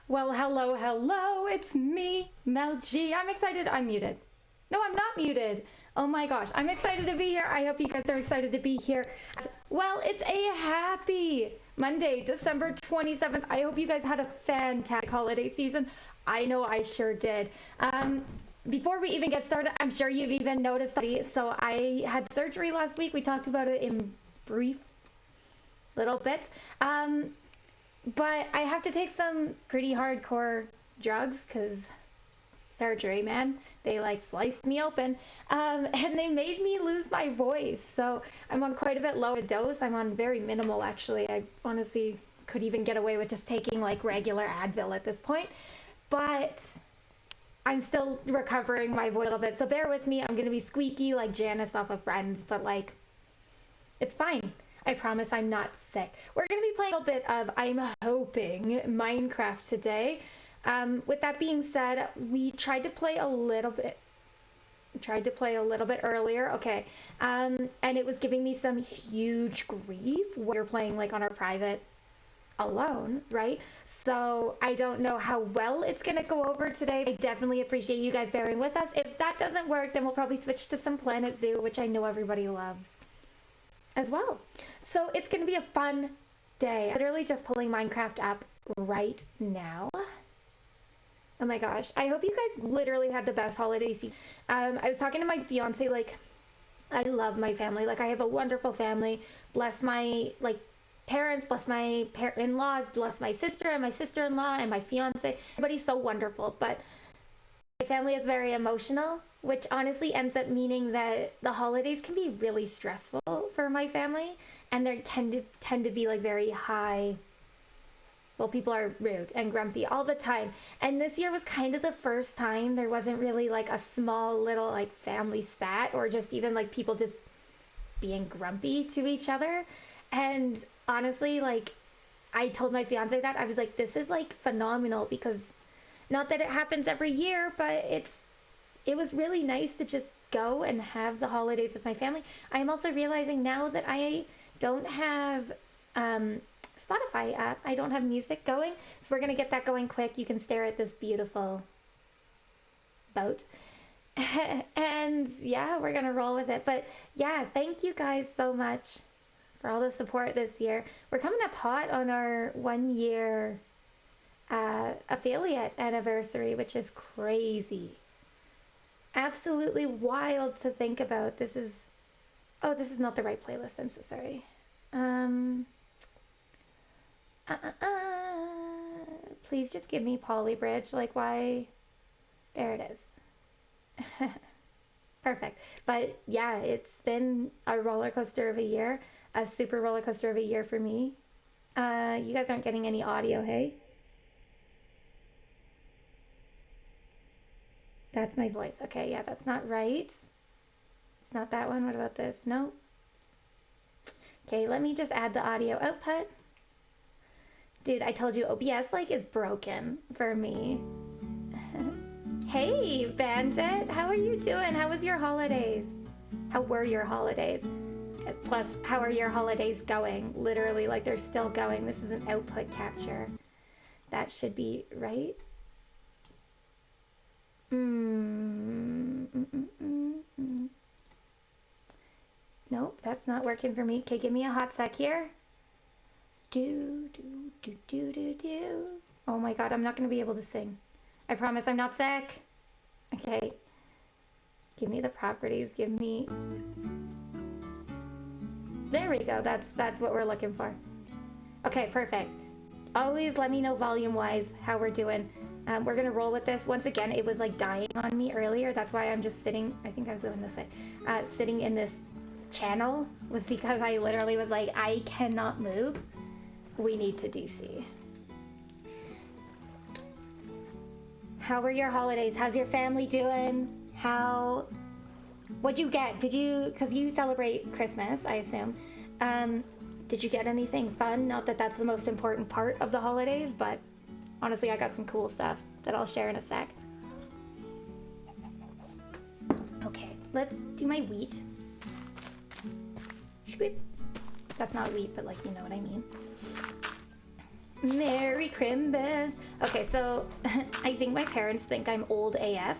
Well, hello, hello, it's me, Mel G. I'm excited. I'm muted. No, I'm not muted. Oh my gosh, I'm excited to be here. I hope you guys are excited to be here. Well, it's a happy Monday, December 27th. I hope you guys had a fantastic holiday season. I know I sure did. Before we even get started, I'm sure you've even noticed. So I had surgery last week. We talked about it in brief little bits. But I have to take some pretty hardcore drugs because surgery, man. They like sliced me open, and they made me lose my voice. So I'm on quite a bit lower dose. I'm on very minimal, actually. I honestly could even get away with just taking like regular Advil at this point. But I'm still recovering my voice a little bit. So bear with me. I'm going to be squeaky like Janice off of Friends, but like, it's fine. I promise I'm not sick. We're going to be playing a little bit of, I'm hoping, Minecraft today. With that being said, we tried to play a little bit earlier. Okay. And it was giving me some huge grief. We're playing like on our private alone, right? So I don't know how well it's going to go over today. I definitely appreciate you guys bearing with us. If that doesn't work, then we'll probably switch to some Planet Zoo, which I know everybody loves as well. So it's going to be a fun day. I'm literally just pulling Minecraft up right now. Oh my gosh. I hope you guys literally had the best holiday season. I was talking to my fiance, like, I love my family. Like, I have a wonderful family. Bless my, like, parents, bless my in-laws, bless my sister and my sister-in-law and my fiance. Everybody's so wonderful. But my family is very emotional, which honestly ends up meaning that the holidays can be really stressful for my family, and they tend to be like very high. Well, people are rude and grumpy all the time, and this year was kind of the first time there wasn't really like a small little like family spat or just even like people just being grumpy to each other. And honestly, like, I told my fiance that I was like, this is like phenomenal, because not that it happens every year, but it was really nice to just go and have the holidays with my family. I am also realizing now that I don't have Spotify app. I don't have music going, so we're gonna get that going quick. You can stare at this beautiful boat. And yeah, we're gonna roll with it. But yeah, thank you guys so much for all the support this year. We're coming up hot on our 1 year affiliate anniversary, which is crazy. Absolutely wild to think about. This is not the right playlist. I'm so sorry. Please just give me Polybridge. Like, why? There it is. Perfect. But yeah, it's been a roller coaster of a year, a super roller coaster of a year for me. You guys aren't getting any audio, hey? That's my voice. Okay, yeah, that's not right. It's not that one. What about this? No. Okay, let me just add the audio output. Dude, I told you OBS like is broken for me. Hey, Bandit, how are you doing? How was your holidays? How were your holidays? Plus, how are your holidays going? Literally, like they're still going. This is an output capture. That should be right. Nope, that's not working for me. Okay, give me a hot sec here. Do, do, do, do, do, do. Oh my god, I'm not going to be able to sing. I promise I'm not sick. Okay. Give me the properties. Give me... There we go. That's what we're looking for. Okay, perfect. Always let me know volume-wise how we're doing. We're going to roll with this. Once again, it was like dying on me earlier. That's why I'm just sitting... I think I was doing this way. Sitting in this channel was because I literally was like, I cannot move. We need to DC. How were your holidays? How's your family doing? What'd you get? Because you celebrate Christmas, I assume. Did you get anything fun? Not that that's the most important part of the holidays, but honestly, I got some cool stuff that I'll share in a sec. Okay, let's do my wheat. That's not wheat, but like, you know what I mean. Merry Crimbus. Okay, so I think my parents think I'm old AF.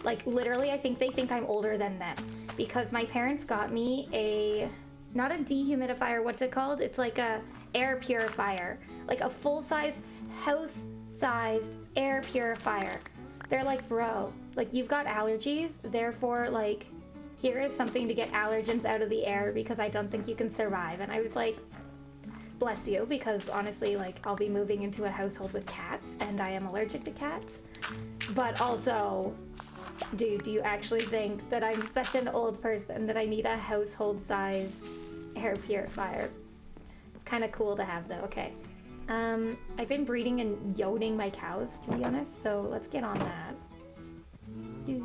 Like, literally, I think they think I'm older than them. Because my parents got me a, not a dehumidifier, what's it called? It's like a air purifier. Like a full-size, house-sized air purifier. They're like, bro, like, you've got allergies, therefore, like, here is something to get allergens out of the air because I don't think you can survive. And I was like, bless you, because honestly, like, I'll be moving into a household with cats, and I am allergic to cats. But also, dude, do you actually think that I'm such an old person that I need a household size air purifier? It's kind of cool to have, though. Okay. I've been breeding and yoning my cows, to be honest, so let's get on that. Do,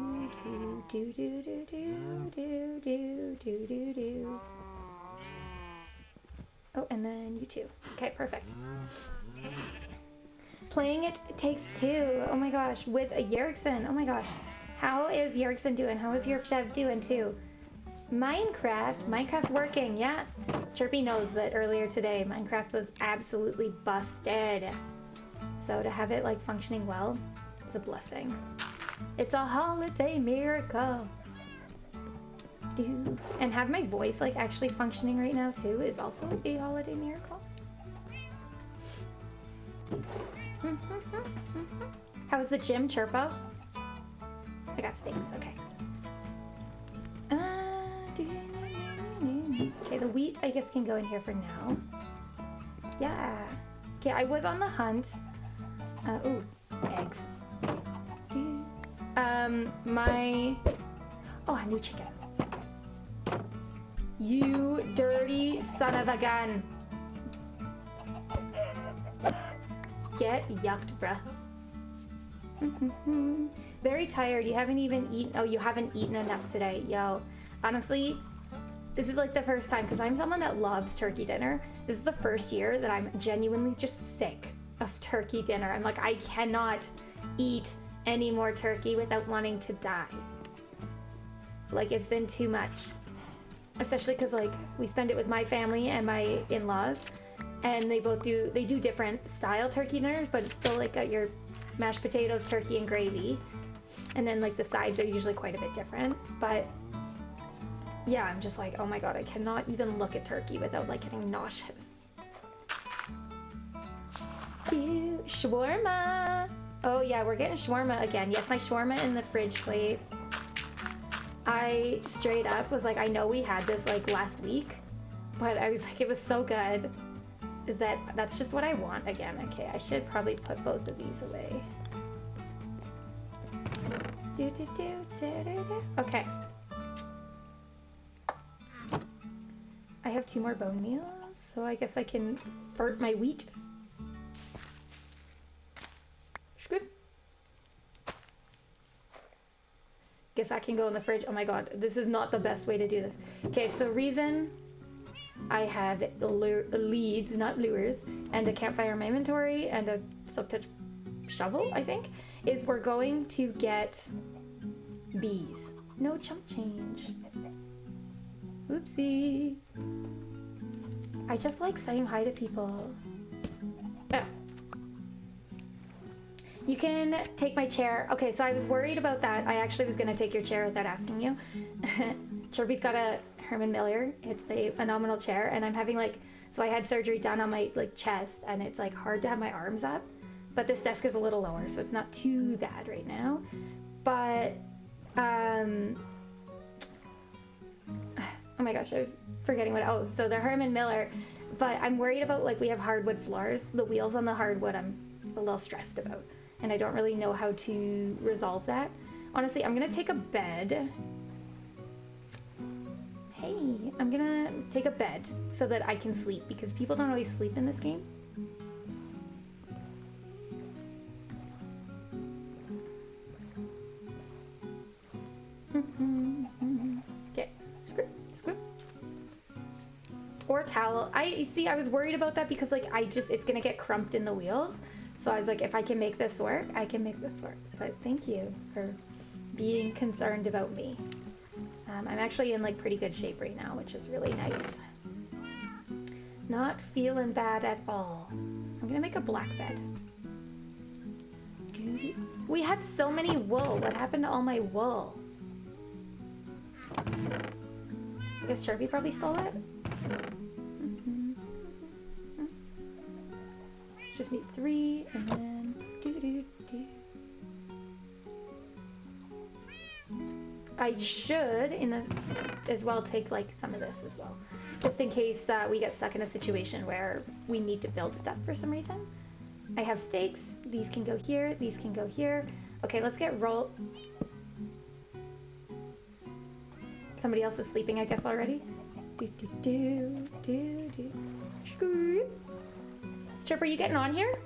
do, do, do, do, do, do, do, do, do, do. Oh, and then you too. Okay, perfect. Playing it takes two. Oh my gosh, with a Yeriksen. Oh my gosh. How is Yeriksen doing? How is your Chev doing too? Minecraft's working, yeah. Chirpy knows that earlier today Minecraft was absolutely busted. So to have it like functioning well is a blessing. It's a holiday miracle. And have my voice like actually functioning right now too is also a holiday miracle. How's the gym, Chirpo? I got stinks, okay. Okay, the wheat I guess can go in here for now. Yeah. Okay, I was on the hunt. Ooh, eggs. Oh, a new chicken. You dirty son of a gun. Get yucked, bruh. Very tired. You haven't even eaten. Oh, you haven't eaten enough today. Yo, honestly, this is like the first time, because I'm someone that loves turkey dinner. This is the first year that I'm genuinely just sick of turkey dinner. I'm like, I cannot eat any more turkey without wanting to die. Like, it's been too much. Especially because, like, we spend it with my family and my in-laws, and they do different style turkey dinners, but it's still like your mashed potatoes, turkey, and gravy. And then, like, the sides are usually quite a bit different. But yeah, I'm just like, oh my god, I cannot even look at turkey without, like, getting nauseous. Ew, shawarma! Oh yeah, we're getting shawarma again. Yes, my shawarma in the fridge, please. I straight up was like, I know we had this, like, last week, but I was like, it was so good that that's just what I want again. Okay, I should probably put both of these away. Okay. I have 2 more bone meals, so I guess I can fart my wheat. Scoop. Guess I can go in the fridge. Oh my god, this is not the best way to do this. Okay, so reason I have leads, not lures, and a campfire in my inventory, and a silk-touch shovel, I think, is we're going to get bees. No chump change. Oopsie. I just like saying hi to people. Oh. You can take my chair. Okay, so I was worried about that. I actually was gonna take your chair without asking you. Chirpy's got a Herman Miller. It's a phenomenal chair, and I'm having, like, so I had surgery done on my, like, chest, and it's, like, hard to have my arms up. But this desk is a little lower, so it's not too bad right now. But, oh my gosh, I was forgetting what, oh, so the Herman Miller. But I'm worried about, like, we have hardwood floors. The wheels on the hardwood I'm a little stressed about. And I don't really know how to resolve that. Honestly, I'm gonna take a bed. Hey, I'm gonna take a bed so that I can sleep, because people don't always sleep in this game. Okay, script. Or towel. I see, I was worried about that because, like, it's gonna get crumped in the wheels. So I was like, if I can make this work, I can make this work. But thank you for being concerned about me. I'm actually in, like, pretty good shape right now, which is really nice. Not feeling bad at all. I'm gonna make a black bed. We had so many wool. What happened to all my wool? I guess Chirpy probably stole it. Just need 3, and then I should as well take like some of this as well, just in case we get stuck in a situation where we need to build stuff for some reason. I have stakes. These can go here. These can go here. Okay, let's get roll. Somebody else is sleeping, I guess, already. Screw. Chirp, are you getting on here?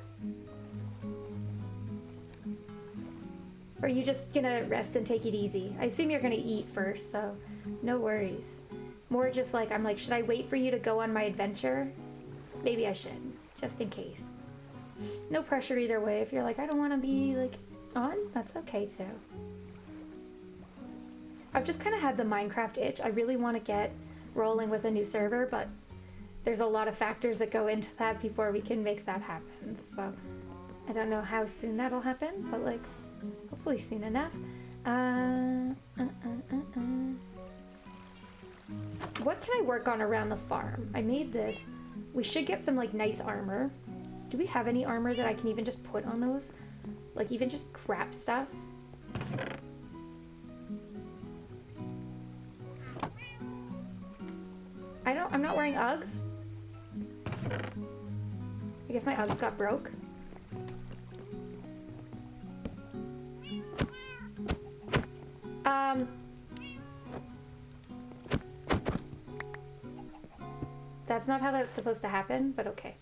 Or are you just gonna rest and take it easy? I assume you're gonna eat first, so no worries. More just like, I'm like, should I wait for you to go on my adventure? Maybe I should, just in case. No pressure either way. If you're like, I don't want to be like on, that's okay too. I've just kind of had the Minecraft itch. I really want to get rolling with a new server, but there's a lot of factors that go into that before we can make that happen. So I don't know how soon that'll happen, but like hopefully soon enough. What can I work on around the farm? I made this. We should get some like nice armor. Do we have any armor that I can even just put on those? Like even just crap stuff? I'm not wearing Uggs. I guess my Uggs got broke. That's not how that's supposed to happen, but okay.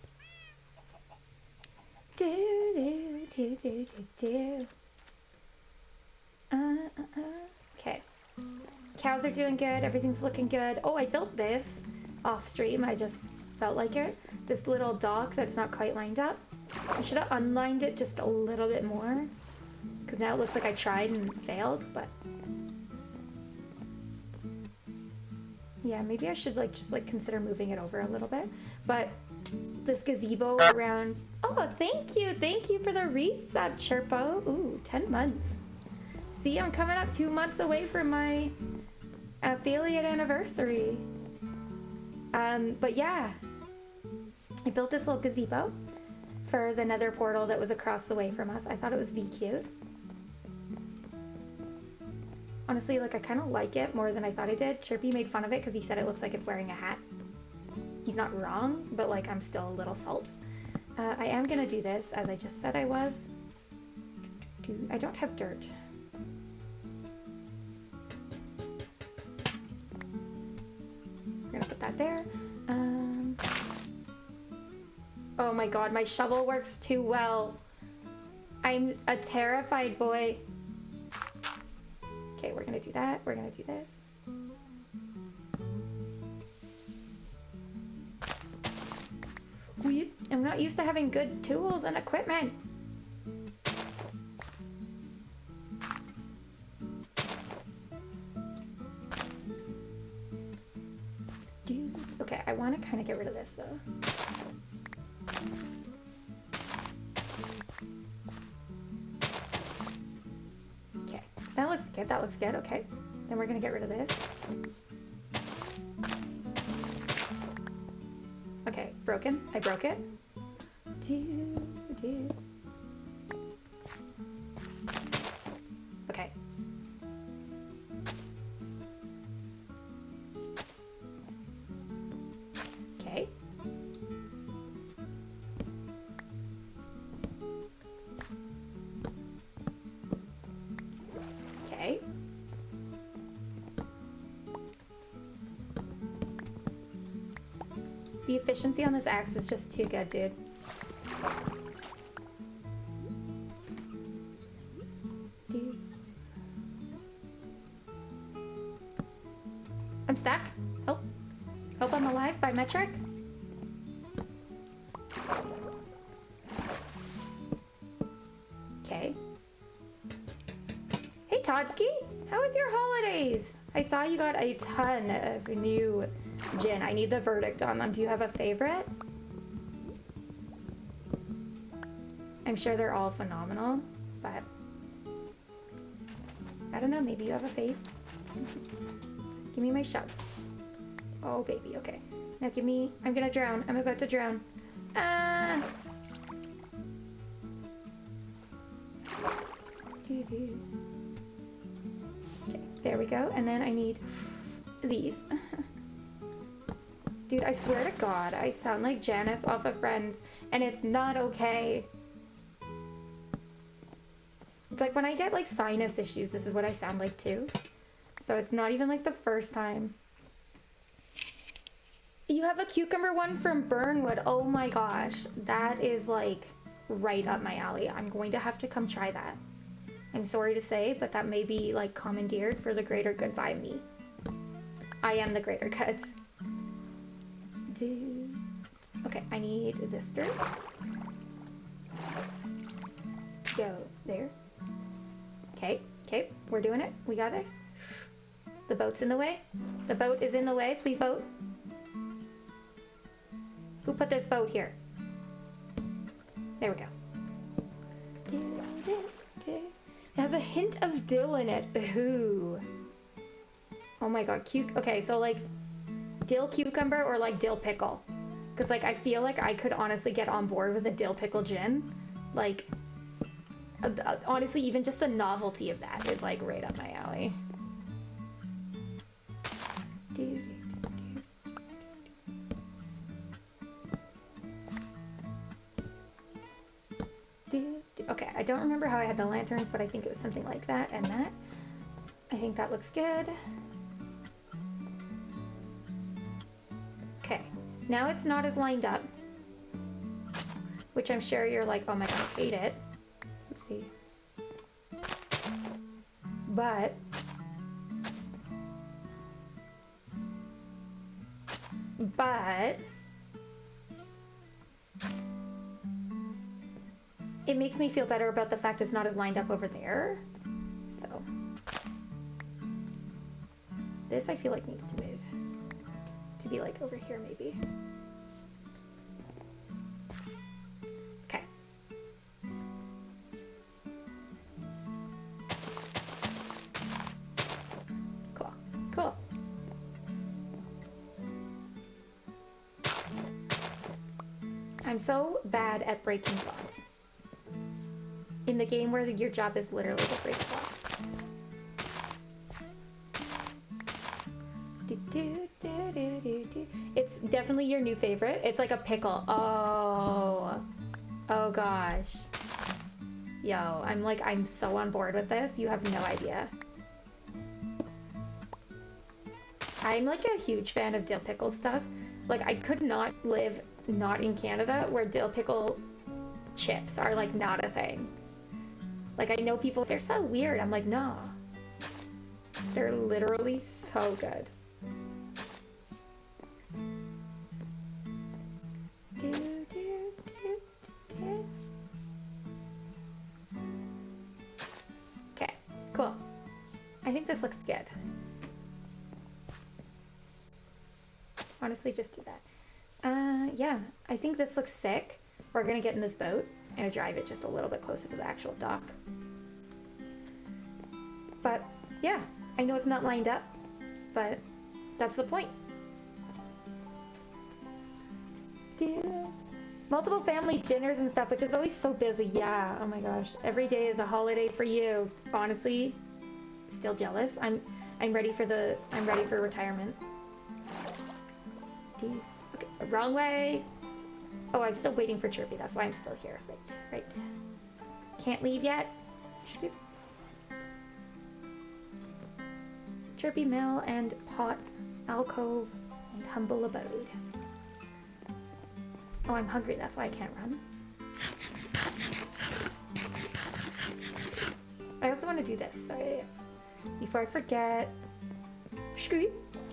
Okay. Cows are doing good. Everything's looking good. Oh, I built this off stream. I just felt like it. This little dock that's not quite lined up. I should have unlined it just a little bit more, because now it looks like I tried and failed, but yeah, maybe I should like just like consider moving it over a little bit. But this gazebo around. Oh, thank you for the resub, Chirpo. Ooh, 10 months. See, I'm coming up 2 months away from my affiliate anniversary. But yeah, I built this little gazebo for the nether portal that was across the way from us. I thought it was cute. Honestly, like I kind of like it more than I thought I did. Chirpy made fun of it because he said it looks like it's wearing a hat. He's not wrong, but like I'm still a little salt. I am gonna do this as I just said I was. I don't have dirt. We're gonna put that there. Oh my god, my shovel works too well. I'm a terrified boy. Okay, we're gonna do that. We're gonna do this. I'm not used to having good tools and equipment. Okay, I want to kind of get rid of this though. Okay, that looks good. That looks good. Okay, then we're gonna get rid of this. Okay, broken. I broke it. Okay. Okay. Okay. The efficiency on this axe is just too good, dude. I'm stuck. Help. Help, I'm alive by metric. Okay. Hey, Todsky. How was your holidays? I saw you got a ton of new gin. I need the verdict on them. Do you have a favorite? I'm sure they're all phenomenal, but I don't know, maybe you have a face. Give me my shove. Oh, baby, okay. Now give me... I'm gonna drown. I'm about to drown. Ah! Okay, there we go. And then I need these. Dude, I swear to God, I sound like Janice off of Friends, and it's not okay. It's like when I get like sinus issues, this is what I sound like too. So it's not even like the first time. You have a cucumber one from Burnwood. Oh my gosh, that is like right up my alley. I'm going to have to come try that. I'm sorry to say, but that may be like commandeered for the greater good by me. I am the greater good. Okay, I need this dirt. Go there. Okay, okay, we're doing it. We got this. The boat's in the way. The boat is in the way. Please, boat. Who put this boat here? There we go. It has a hint of dill in it. Ooh. Oh my god, okay, so like dill cucumber or like dill pickle? Because like I feel like I could honestly get on board with a dill pickle gin. Like honestly, even just the novelty of that is like right up my alley. Okay, I don't remember how I had the lanterns, but I think it was something like that and that. I think that looks good. Okay, now it's not as lined up, which I'm sure you're like, oh my god, I hate it. Oopsie. But it makes me feel better about the fact it's not as lined up over there. So this I feel like needs to move to be like over here maybe. Okay. Cool. Cool. I'm so bad at breaking blocks. In the game where your job is literally to break blocks. It's definitely your new favorite. It's like a pickle. Oh. Oh gosh. Yo, I'm so on board with this. You have no idea. I'm like a huge fan of dill pickle stuff. Like I could not live not in Canada where dill pickle chips are like not a thing. Like I know people, they're so weird. I'm like, no. They're literally so good. Okay, cool. I think this looks good. Honestly, just do that. Yeah, I think this looks sick. We're gonna get in this boat and drive it just a little bit closer to the actual dock. But yeah, I know it's not lined up, but that's the point. Yeah. Multiple family dinners and stuff, which is always so busy. Yeah, oh my gosh. Every day is a holiday for you. Honestly, still jealous. I'm ready for retirement. Okay, wrong way. Oh, I'm still waiting for Chirpy. That's why I'm still here. Right. Can't leave yet. Chirpy Mill and Pots, Alcove, and Humble Abode. Oh, I'm hungry. That's why I can't run. I also want to do this. Sorry. Before I forget. Screw.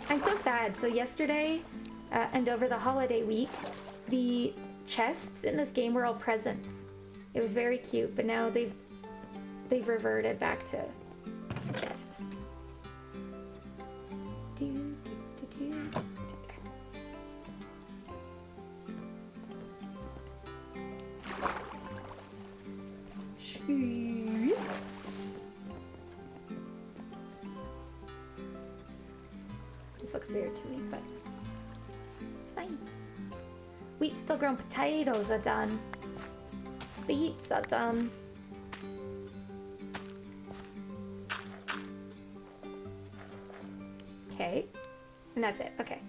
I'm so sad. So yesterday and over the holiday week, the chests in this game were all presents. It was very cute, but now they've reverted back to chests. looks weird to me, but it's fine. Wheat still grown, potatoes are done. Beets are done. Okay. And that's it. Okay.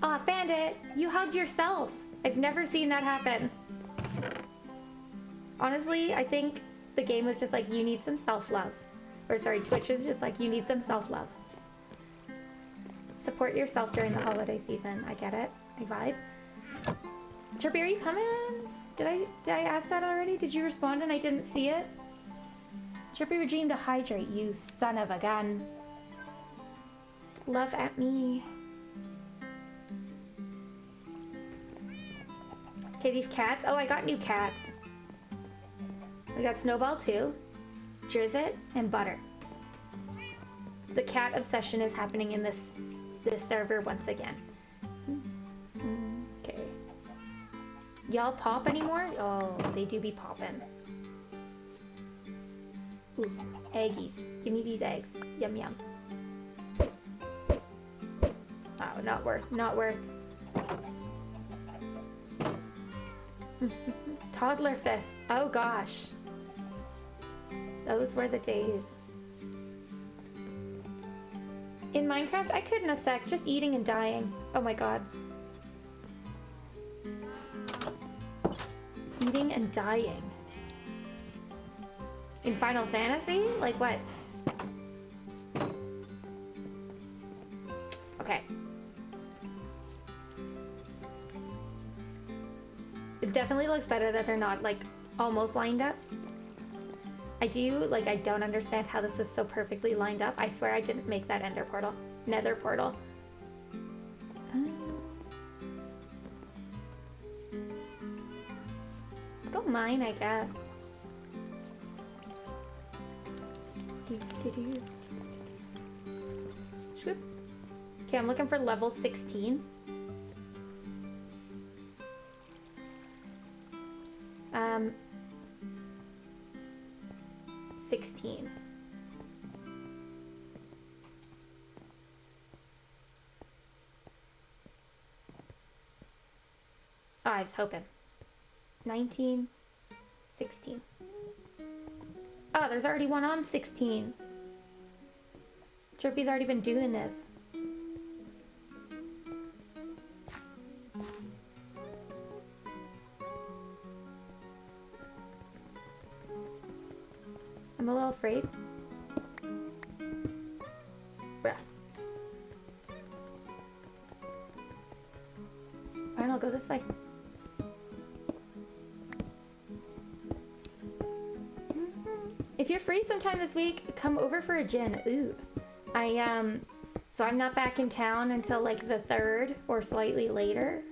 Aw, Bandit! You hugged yourself! I've never seen that happen. Honestly, I think the game was just like, you need some self-love. Or sorry, Twitch is just like, you need some self-love. Support yourself during the holiday season. I get it. I vibe. Chirpy, are you coming? Did I ask that already? Did you respond and I didn't see it? Chirpy regime to hydrate, you son of a gun. Love at me. Okay, these cats. Oh, I got new cats. We got Snowball too, Drizzit, and Butter. The cat obsession is happening in this server once again. Okay. Y'all pop anymore? Oh, they do be popping. Ooh, eggies. Give me these eggs. Yum yum. Oh, not worth. Toddler fists. Oh gosh. Those were the days. In Minecraft, I couldn't a sec, just eating and dying. Oh my god. Eating and dying. In Final Fantasy? Like what? Okay. It definitely looks better that they're not, like, almost lined up. I don't understand how this is so perfectly lined up. I swear I didn't make that ender portal. Nether portal. Let's go mine, I guess. Okay, I'm looking for level 16. 16. Oh, I was hoping. 19, 16. Oh, there's already one on 16. Chirpy's already been doing this. I'm a little afraid. Bruh. Alright, I'll go this way. If you're free sometime this week, come over for a gin. Ooh. So I'm not back in town until like the 3rd or slightly later.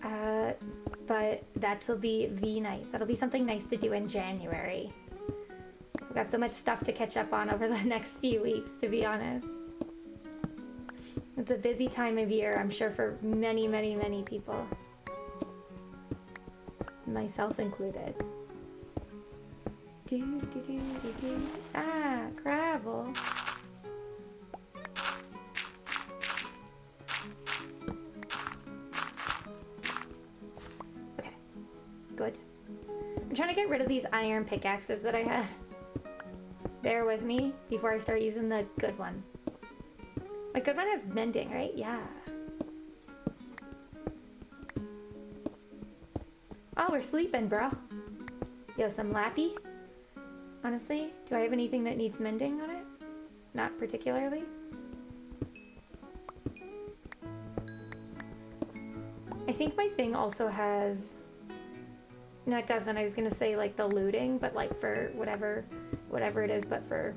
But that'll be nice. That'll be something nice to do in January. I've got so much stuff to catch up on over the next few weeks, to be honest. It's a busy time of year, I'm sure, for many, many, many people. Myself included. Ah, gravel. Okay, good. I'm trying to get rid of these iron pickaxes that I had. Bear with me before I start using the good one. My good one has mending, right? Yeah. Oh, we're sleeping, bro. Yo, some lappy. Honestly, do I have anything that needs mending on it? Not particularly. I think my thing also has... No, it doesn't. I was gonna say, like, the looting, but, like, for whatever it is, but for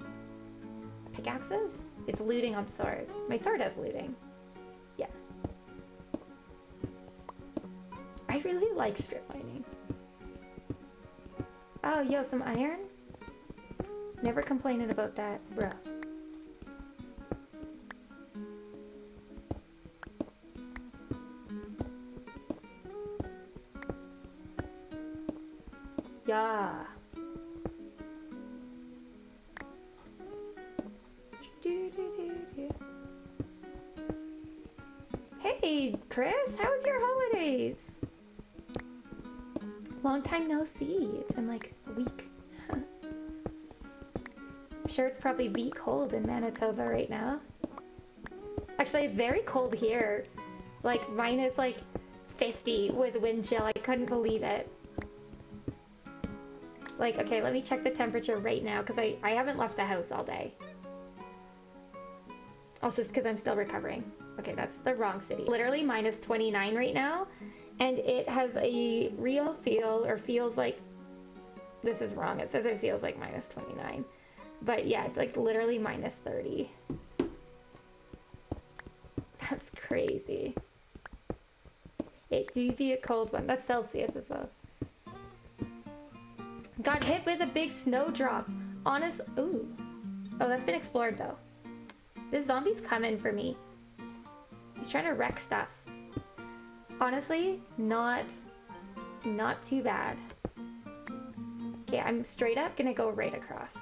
pickaxes? It's looting on swords. My sword has looting. Yeah. I really like strip mining. Oh, yo, some iron? Never complaining about that, bruh. Yeah. Chris. How was your holidays? Long time no see. It's been like a week. I'm sure it's probably cold in Manitoba right now. Actually, it's very cold here. Like, minus like 50 with wind chill. I couldn't believe it. Like, okay, let me check the temperature right now because I haven't left the house all day. Also, it's because I'm still recovering. Okay, that's the wrong city. Literally minus 29 right now. And it has a real feel, or feels like, this is wrong. It says it feels like minus 29. But yeah, it's like literally minus 30. That's crazy. It do be a cold one. That's Celsius as well. Got hit with a big snowdrop. Honest. Ooh. Oh, that's been explored though. This zombie's coming for me. He's trying to wreck stuff. Honestly, not too bad. Okay, I'm straight up gonna go right across.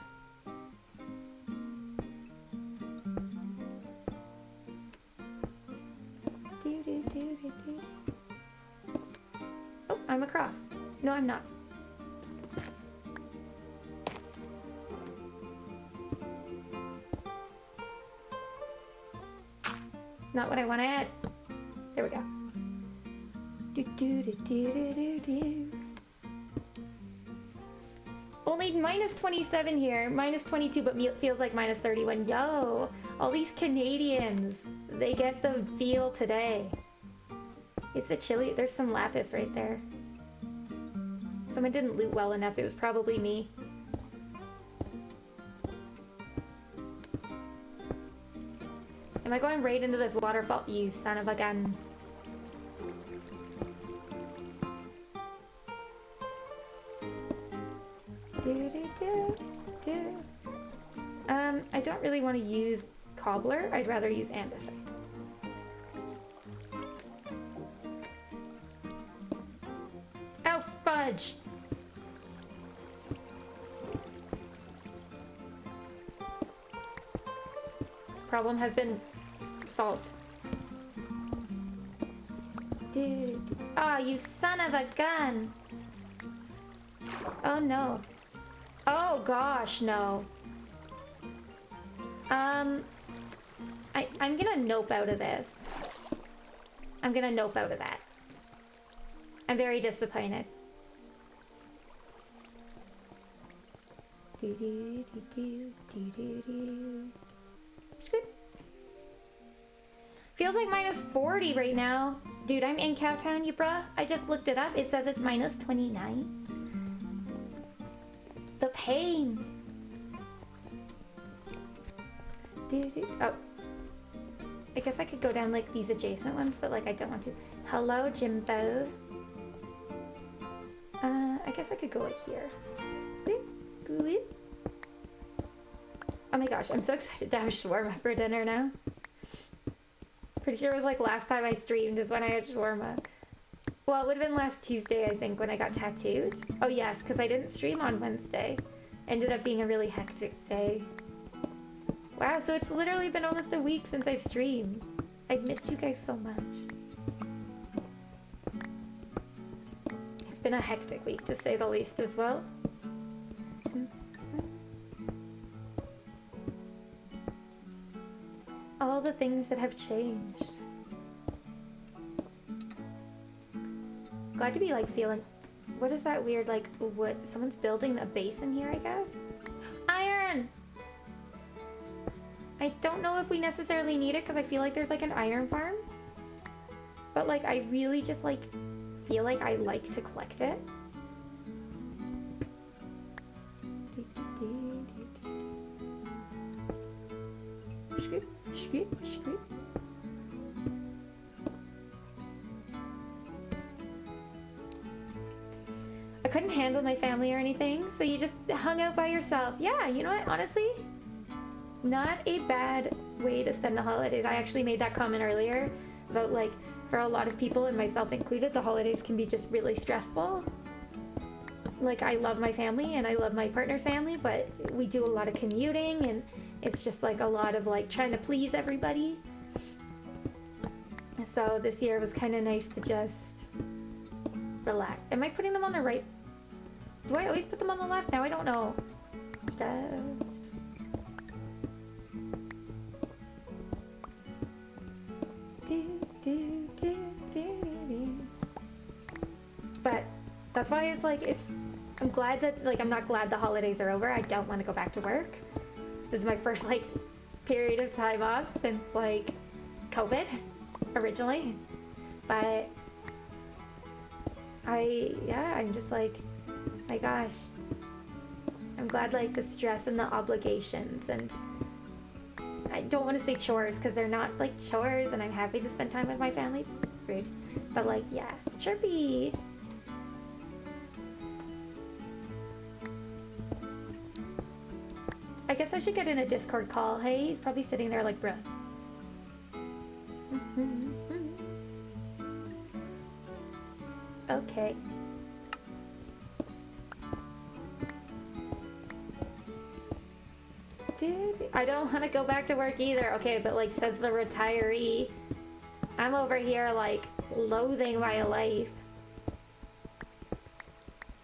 Oh, I'm across. No, I'm not. Not what I wanted. There we go. Only minus 27 here, minus 22, but feels like minus 31. Yo, all these Canadians, they get the feel today. It's a chili. There's some lapis right there. Someone didn't loot well enough. It was probably me. Am I going right into this waterfall? You son of a gun. I don't really want to use cobbler. I'd rather use andesite. Oh, fudge! Problem has been solved. Dude. Oh, you son of a gun! Oh no. Oh gosh, no. I'm gonna nope out of this. I'm gonna nope out of that. I'm very disappointed. Feels like minus 40 right now. Dude, I'm in Cowtown, you bruh. I just looked it up. It says it's minus 29. The pain. Oh. I guess I could go down like these adjacent ones, but like I don't want to. Hello, Jimbo. I guess I could go like here. Scoop, scoop. Oh my gosh, I'm so excited to have shawarma for dinner now. Pretty sure it was like last time I streamed is when I had shawarma. Well, it would have been last Tuesday, I think, when I got tattooed. Oh yes, because I didn't stream on Wednesday. Ended up being a really hectic day. Wow, so it's literally been almost a week since I've streamed. I've missed you guys so much. It's been a hectic week, to say the least, as well. All the things that have changed. Glad to be, like, feeling... What is that weird, like, what... Someone's building a base in here, I guess? Iron! I don't know if we necessarily need it, because I feel like there's, like, an iron farm. But, like, I really just, like, feel like I like to collect it. Scoop, scoop, scoop. I couldn't handle my family or anything, so you just hung out by yourself. Yeah, you know what? Honestly, not a bad way to spend the holidays. I actually made that comment earlier about, like, for a lot of people, and myself included, the holidays can be just really stressful. Like, I love my family and I love my partner's family, but we do a lot of commuting, and it's just like a lot of like trying to please everybody. So this year was kind of nice to just relax. Am I putting them on the right? Do I always put them on the left? Now I don't know. Stressed. But that's why it's like, I'm glad that, like, I'm not glad the holidays are over. I don't want to go back to work. This is my first, like, period of time off since, like, COVID originally. But I'm just like, my gosh, I'm glad, like, the stress and the obligations, and I don't want to say chores because they're not like chores, and I'm happy to spend time with my family. Rude. But like, yeah, chirpy. I guess I should get in a Discord call. Hey, he's probably sitting there like, bruh. Okay. Dude, I don't want to go back to work either. Okay, but like, says the retiree. I'm over here like loathing my life.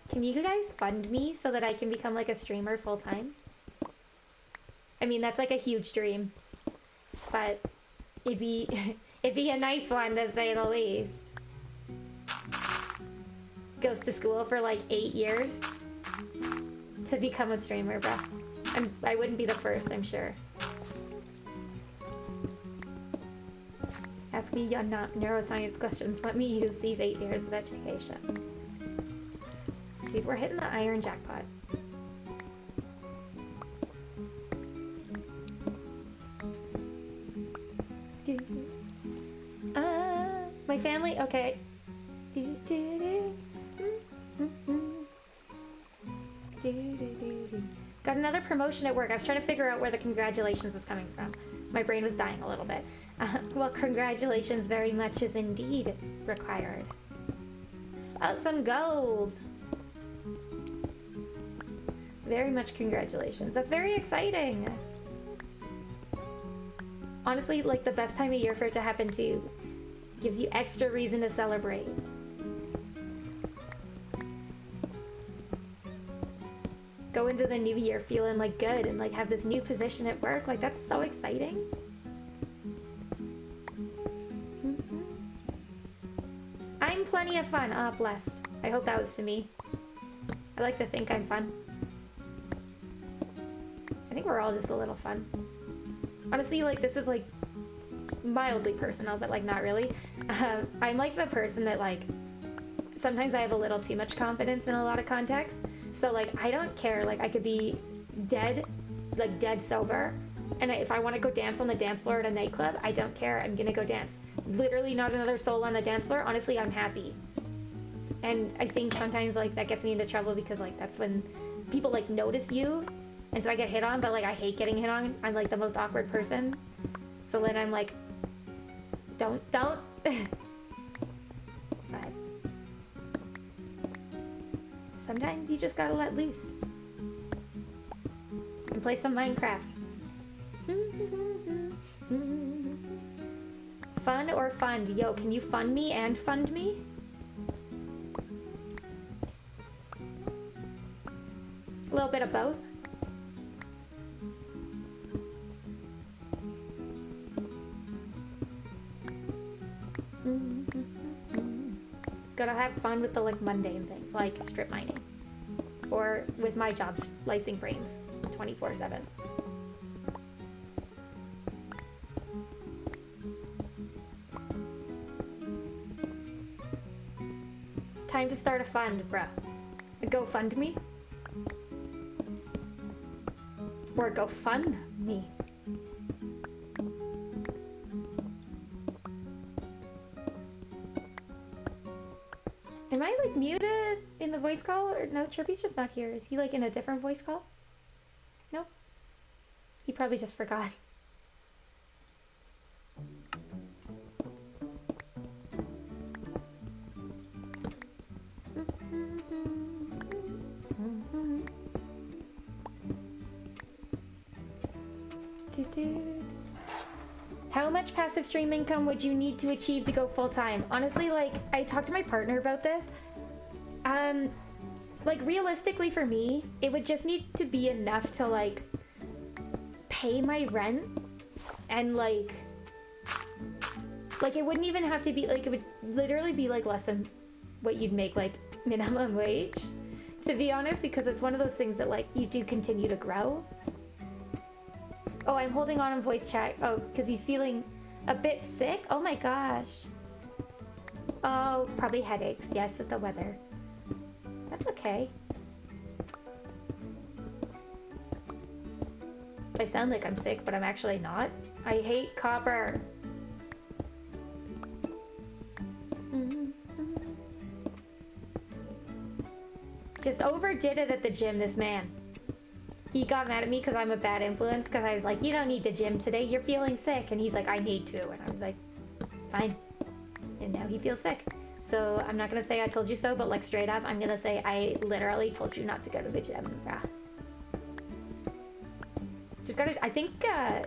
Can you guys fund me so that I can become like a streamer full time? I mean, that's like a huge dream, but it'd be a nice one to say the least. Goes to school for like 8 years to become a streamer, bro. I wouldn't be the first, I'm sure. Ask me your neuroscience questions. Let me use these 8 years of education. Dude, we're hitting the iron jackpot. My family, okay. Got another promotion at work. I was trying to figure out where the congratulations is coming from. My brain was dying a little bit. Well, congratulations very much is indeed required. Oh, some gold. Very much congratulations. That's very exciting. Honestly, like the best time of year for it to happen too. Gives you extra reason to celebrate. Go into the new year feeling like good and like have this new position at work. Like that's so exciting. I'm plenty of fun. Ah, blessed. I hope that was to me. I like to think I'm fun. I think we're all just a little fun. Honestly, like this is like mildly personal, but like not really. I'm like the person that like sometimes I have a little too much confidence in a lot of contexts. So like I don't care. Like I could be dead, like dead sober, and if I want to go dance on the dance floor at a nightclub, I don't care. I'm gonna go dance. Literally not another soul on the dance floor. Honestly, I'm happy. And I think sometimes like that gets me into trouble because like that's when people like notice you, and so I get hit on. But like I hate getting hit on. I'm like the most awkward person. So then I'm like, don't. But sometimes you just gotta let loose and play some Minecraft. Fun or fund? Yo, can you fund me and fund me? A little bit of both. Gotta have fun with the like mundane things like strip mining, or with my job slicing brains 24/7. Time to start a fund, bruh. A GoFundMe? Or go fund me. Am I like muted in the voice call? Or no, Chirpy's just not here. Is he like in a different voice call? No. He probably just forgot. How am much passive stream income would you need to achieve to go full-time? Honestly, like, I talked to my partner about this. Like, realistically for me, it would just need to be enough to, like, pay my rent and, like, it wouldn't even have to be, like, it would literally be, like, less than what you'd make, like, minimum wage, to be honest, because it's one of those things that, like, you do continue to grow. Oh, I'm holding on voice chat. Oh, because he's feeling a bit sick? Oh my gosh. Oh, probably headaches. Yes, with the weather. That's okay. I sound like I'm sick, but I'm actually not. I hate copper. Just overdid it at the gym, this man. He got mad at me because I'm a bad influence, because I was like, you don't need to gym today, you're feeling sick. And he's like, I need to. And I was like, fine. And now he feels sick. So I'm not going to say I told you so, but like straight up, I'm going to say I literally told you not to go to the gym. Yeah. Just gotta, I think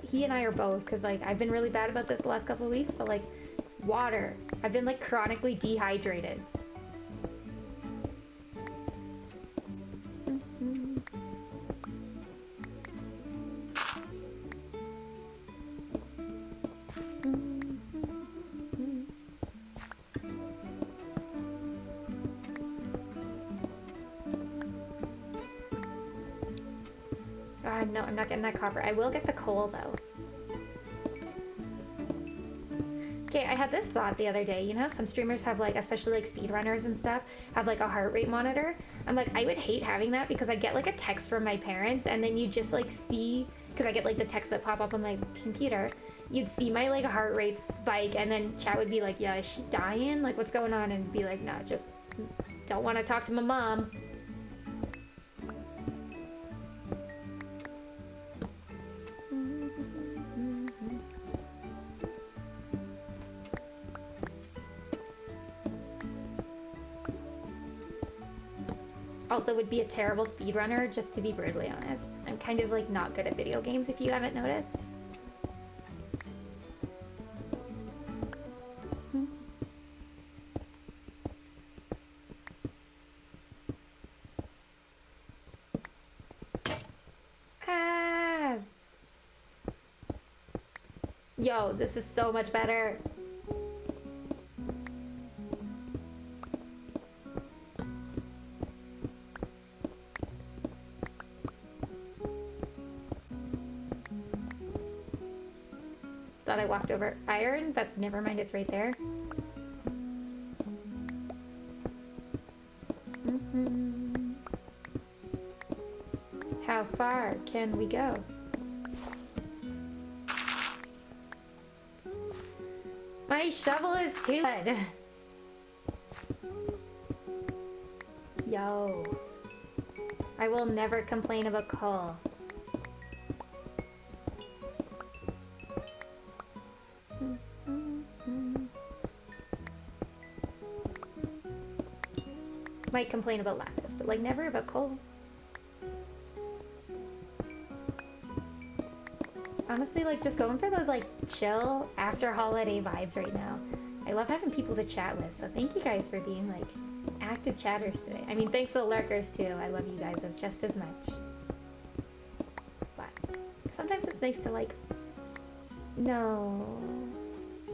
he and I are both, because like I've been really bad about this the last couple of weeks, but like water. I've been like chronically dehydrated. No, I'm not getting that copper. I will get the coal, though. Okay, I had this thought the other day. You know, some streamers have, like, especially, like, speedrunners and stuff, have, like, a heart rate monitor. I'm like, I would hate having that because I get, like, a text from my parents, and then you just, like, see... Because I get, like, the texts that pop up on my computer. You'd see my, like, heart rate spike, and then chat would be like, yeah, is she dying? Like, what's going on? And be like, nah, just don't want to talk to my mom. Also would be a terrible speedrunner, just to be brutally honest. I'm kind of like not good at video games if you haven't noticed. Ah! Yo, this is so much better. Thought I walked over iron, but never mind, it's right there. How far can we go? My shovel is too good. Yo. I will never complain about coal. Might complain about lapis, but like never about coal. Honestly, like just going for those like chill after holiday vibes right now. I love having people to chat with, so thank you guys for being like active chatters today. I mean, thanks to the lurkers too. I love you guys as just as much. But sometimes it's nice to like, to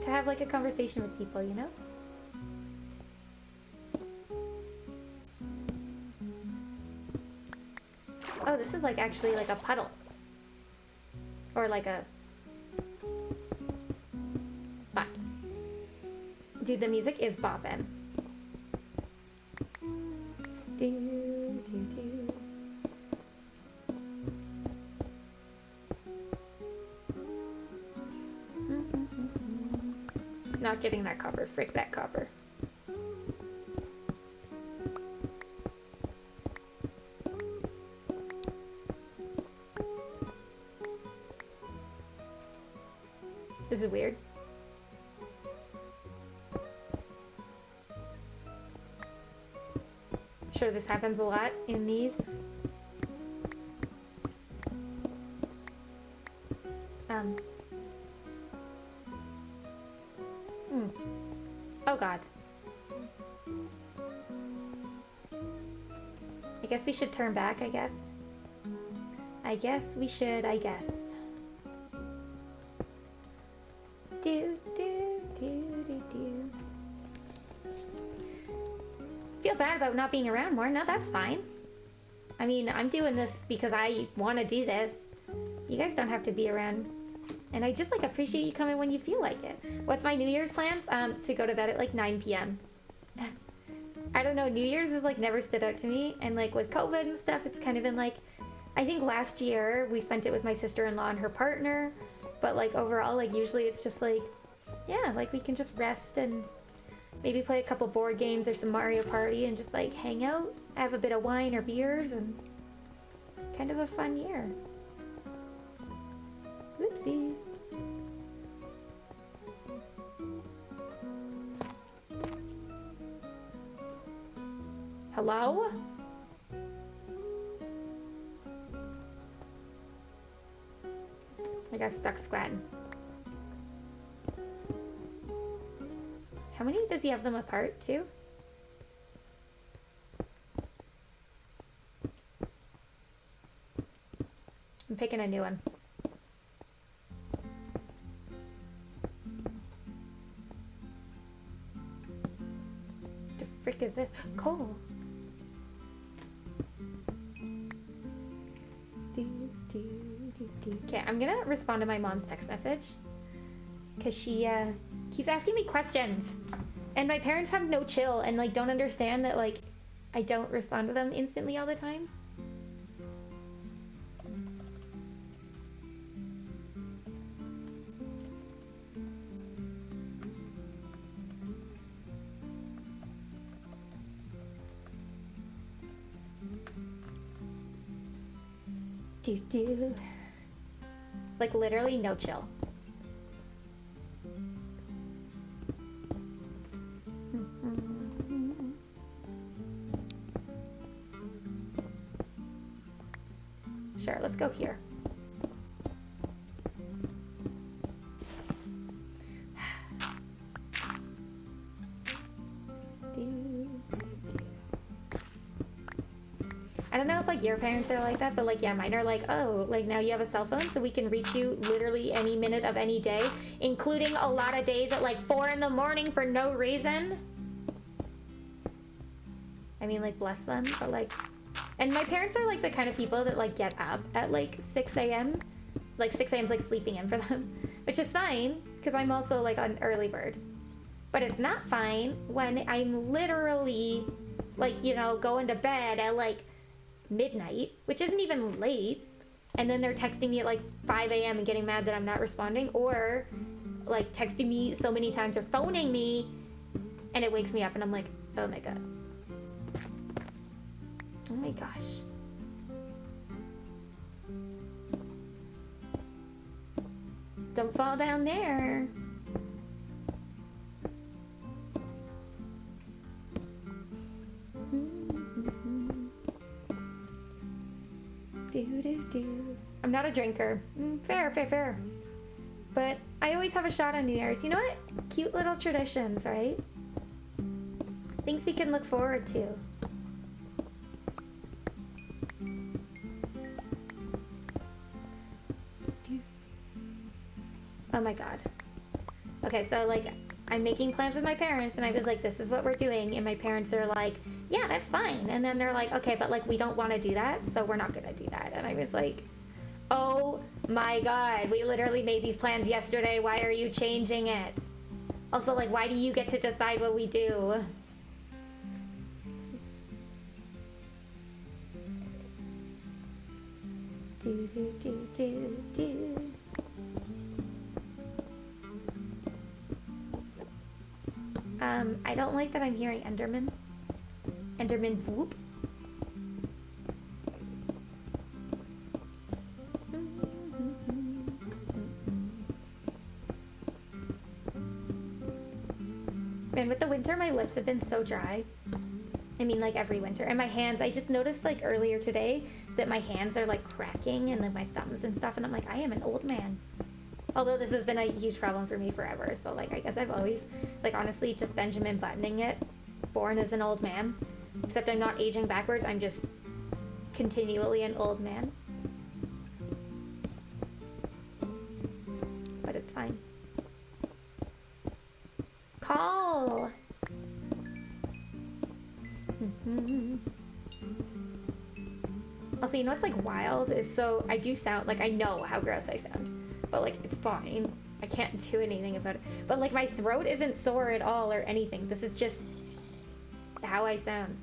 have like a conversation with people, you know? Oh, this is like actually like a puddle. Or like a spot. Dude, the music is bopping. Do, do, do. Not getting that copper. Frick that copper. This is weird. Sure, this happens a lot in these. I guess we should turn back, I guess. I guess we should, I guess. Do. Feel bad about not being around more. No, that's fine. I mean, I'm doing this because I want to do this. You guys don't have to be around. And I just, like, appreciate you coming when you feel like it. What's my New Year's plans? To go to bed at, like, 9 p.m. I don't know, New Year's has, like, never stood out to me. And, like, with COVID and stuff, it's kind of been, like... I think last year, we spent it with my sister-in-law and her partner. But, like, overall, like, usually it's just, like... Yeah, like, we can just rest and... Maybe play a couple board games or some Mario Party and just, like, hang out. Have a bit of wine or beers and... Kind of a fun year. Whoopsie. Hello? I got stuck squatting. How many does he have them apart, too? I'm picking a new one. The frick is this? Coal. Okay, I'm gonna respond to my mom's text message. Because she keeps asking me questions. And my parents have no chill and, like, don't understand that, like, I don't respond to them instantly all the time. Do. Like, literally no chill. Sure, let's go here. I don't know if, like, your parents are like that, but, like, yeah, mine are like, oh, like, now you have a cell phone so we can reach you literally any minute of any day, including a lot of days at, like, 4 in the morning for no reason. I mean, like, bless them, but, like... And my parents are, like, the kind of people that, like, get up at, like, 6 a.m. Like, 6 a.m. is, like, sleeping in for them, which is fine, because I'm also, like, an early bird. But it's not fine when I'm literally, like, you know, going to bed at, like, midnight, which isn't even late, and then they're texting me at like 5 a.m. and getting mad that I'm not responding, or like texting me so many times or phoning me and it wakes me up and I'm like, oh my god, oh my gosh. Don't fall down there. I'm not a drinker. Fair. But I always have a shot on New Year's. You know what? Cute little traditions, right? Things we can look forward to. Oh my god. Okay, so like, I'm making plans with my parents and I was like, this is what we're doing. And my parents are like, yeah, that's fine. And then they're like, okay, but like, we don't want to do that, so we're not gonna do that. And I was like, oh my god, we literally made these plans yesterday. Why are you changing it? Also, like, why do you get to decide what we do? Do. I don't like that I'm hearing Enderman. Enderman whoop. Man, with the winter, my lips have been so dry. I mean, like every winter. And my hands, I just noticed like earlier today that my hands are like cracking and then my thumbs and stuff. And I'm like, I am an old man. Although this has been a huge problem for me forever. So like, I guess I've always, like honestly, just Benjamin buttoning it born as an old man. Except I'm not aging backwards, I'm just continually an old man. But it's fine. Call! Also, you know what's like wild is, so I do sound like, I know how gross I sound, but like it's fine. I can't do anything about it. But like my throat isn't sore at all or anything. This is just how I sound.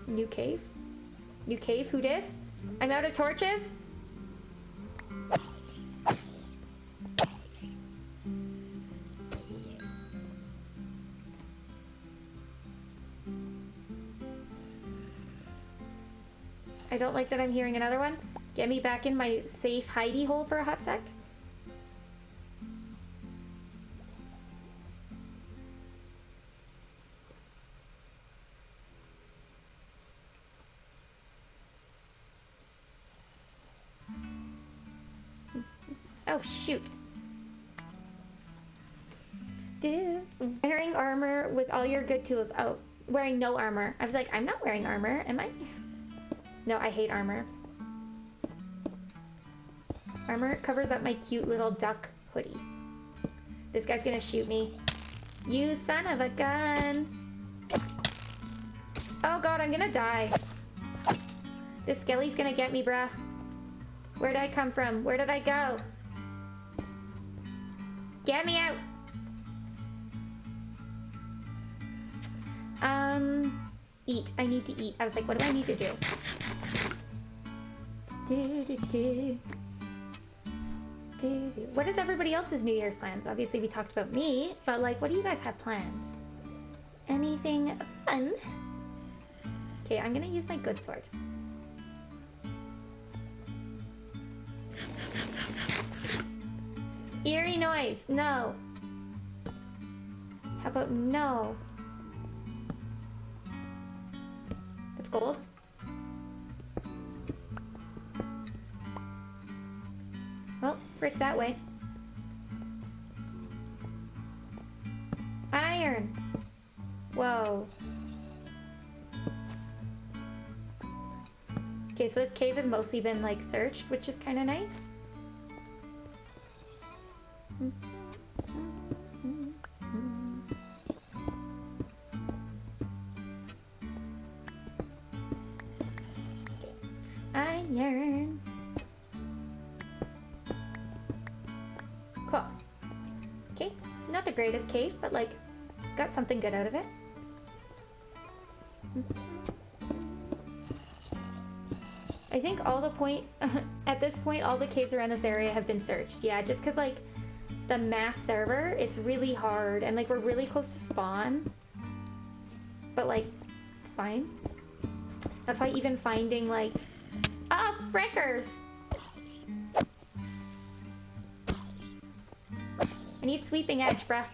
New cave? New cave? Who dis? I'm out of torches? I don't like that I'm hearing another one. Get me back in my safe hidey hole for a hot sec. Oh, shoot. Dude. Wearing armor with all your good tools. Oh, wearing no armor. I was like, I'm not wearing armor, am I? No, I hate armor. Armor covers up my cute little duck hoodie. This guy's gonna shoot me. You son of a gun. Oh god, I'm gonna die. This skelly's gonna get me, bruh. Where did I come from? Where did I go? Get me out! Eat. I need to eat. I was like, what do I need to do? What is everybody else's New Year's plans? Obviously, we talked about me, but like, what do you guys have planned? Anything fun? Okay, I'm gonna use my good sword. Eerie noise. No. How about no? It's gold. Well, frick that way. Iron. Whoa. Okay, so this cave has mostly been like searched, which is kind of nice. Iron. Cool. Okay, not the greatest cave, but like, got something good out of it. I think all the at this point, all the caves around this area have been searched. Yeah, just because like, the mass server, it's really hard, and like, we're really close to spawn. But like, it's fine. That's why even finding like, oh, frickers! I need sweeping edge, bruh.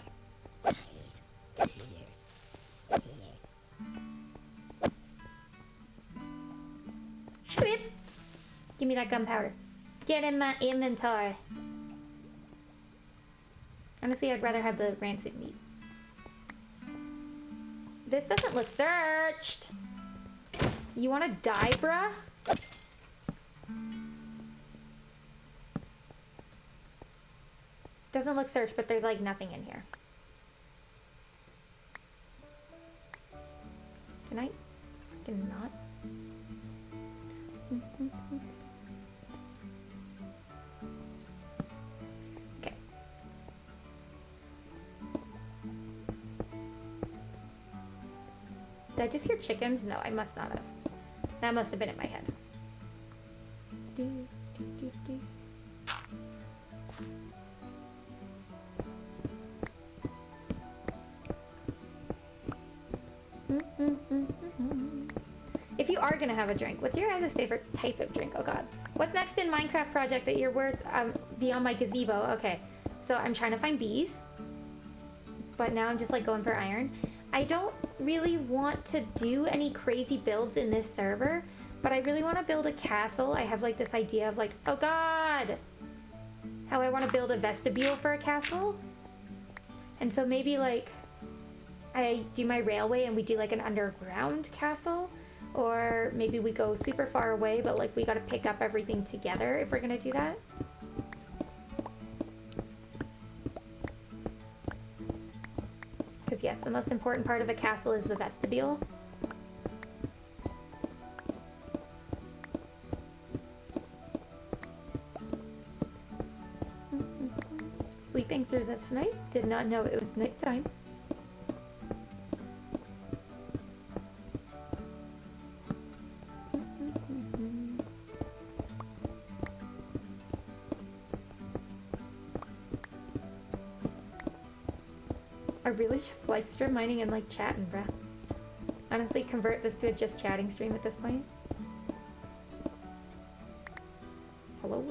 Sweep! Give me that gunpowder. Get in my inventory. Honestly, I'd rather have the rancid meat. This doesn't look searched. You wanna die, bruh? Doesn't look searched, but there's like nothing in here. Can I? Cannot. Okay. Did I just hear chickens? No, I must not have. That must have been in my head. If you are gonna have a drink, what's your guys' favorite type of drink? Oh god. What's next in Minecraft project that you're worth beyond my gazebo? Okay, so I'm trying to find bees, but now I'm just like going for iron. I don't really want to do any crazy builds in this server But I really want to build a castle. I have like this idea of like, oh god! How I want to build a vestibule for a castle. And so maybe like I do my railway and we do like an underground castle. Or maybe we go super far away, but like we gotta pick up everything together if we're gonna do that. Because yes, the most important part of a castle is the vestibule. Sleeping through this night, did not know it was nighttime. I really just like strip mining and like chatting, bruh. Honestly, convert this to a just chatting stream at this point. Hello?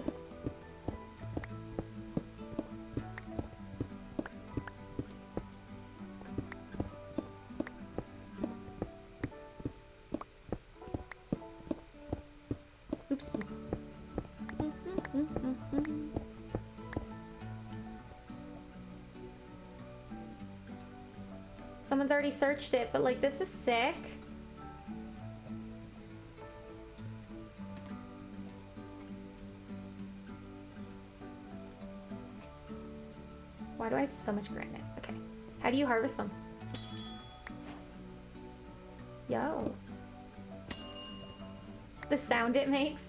Oops. Someone's already searched it, but like this is sick. Why do I have so much granite? Okay. How do you harvest them? Yo. The sound it makes.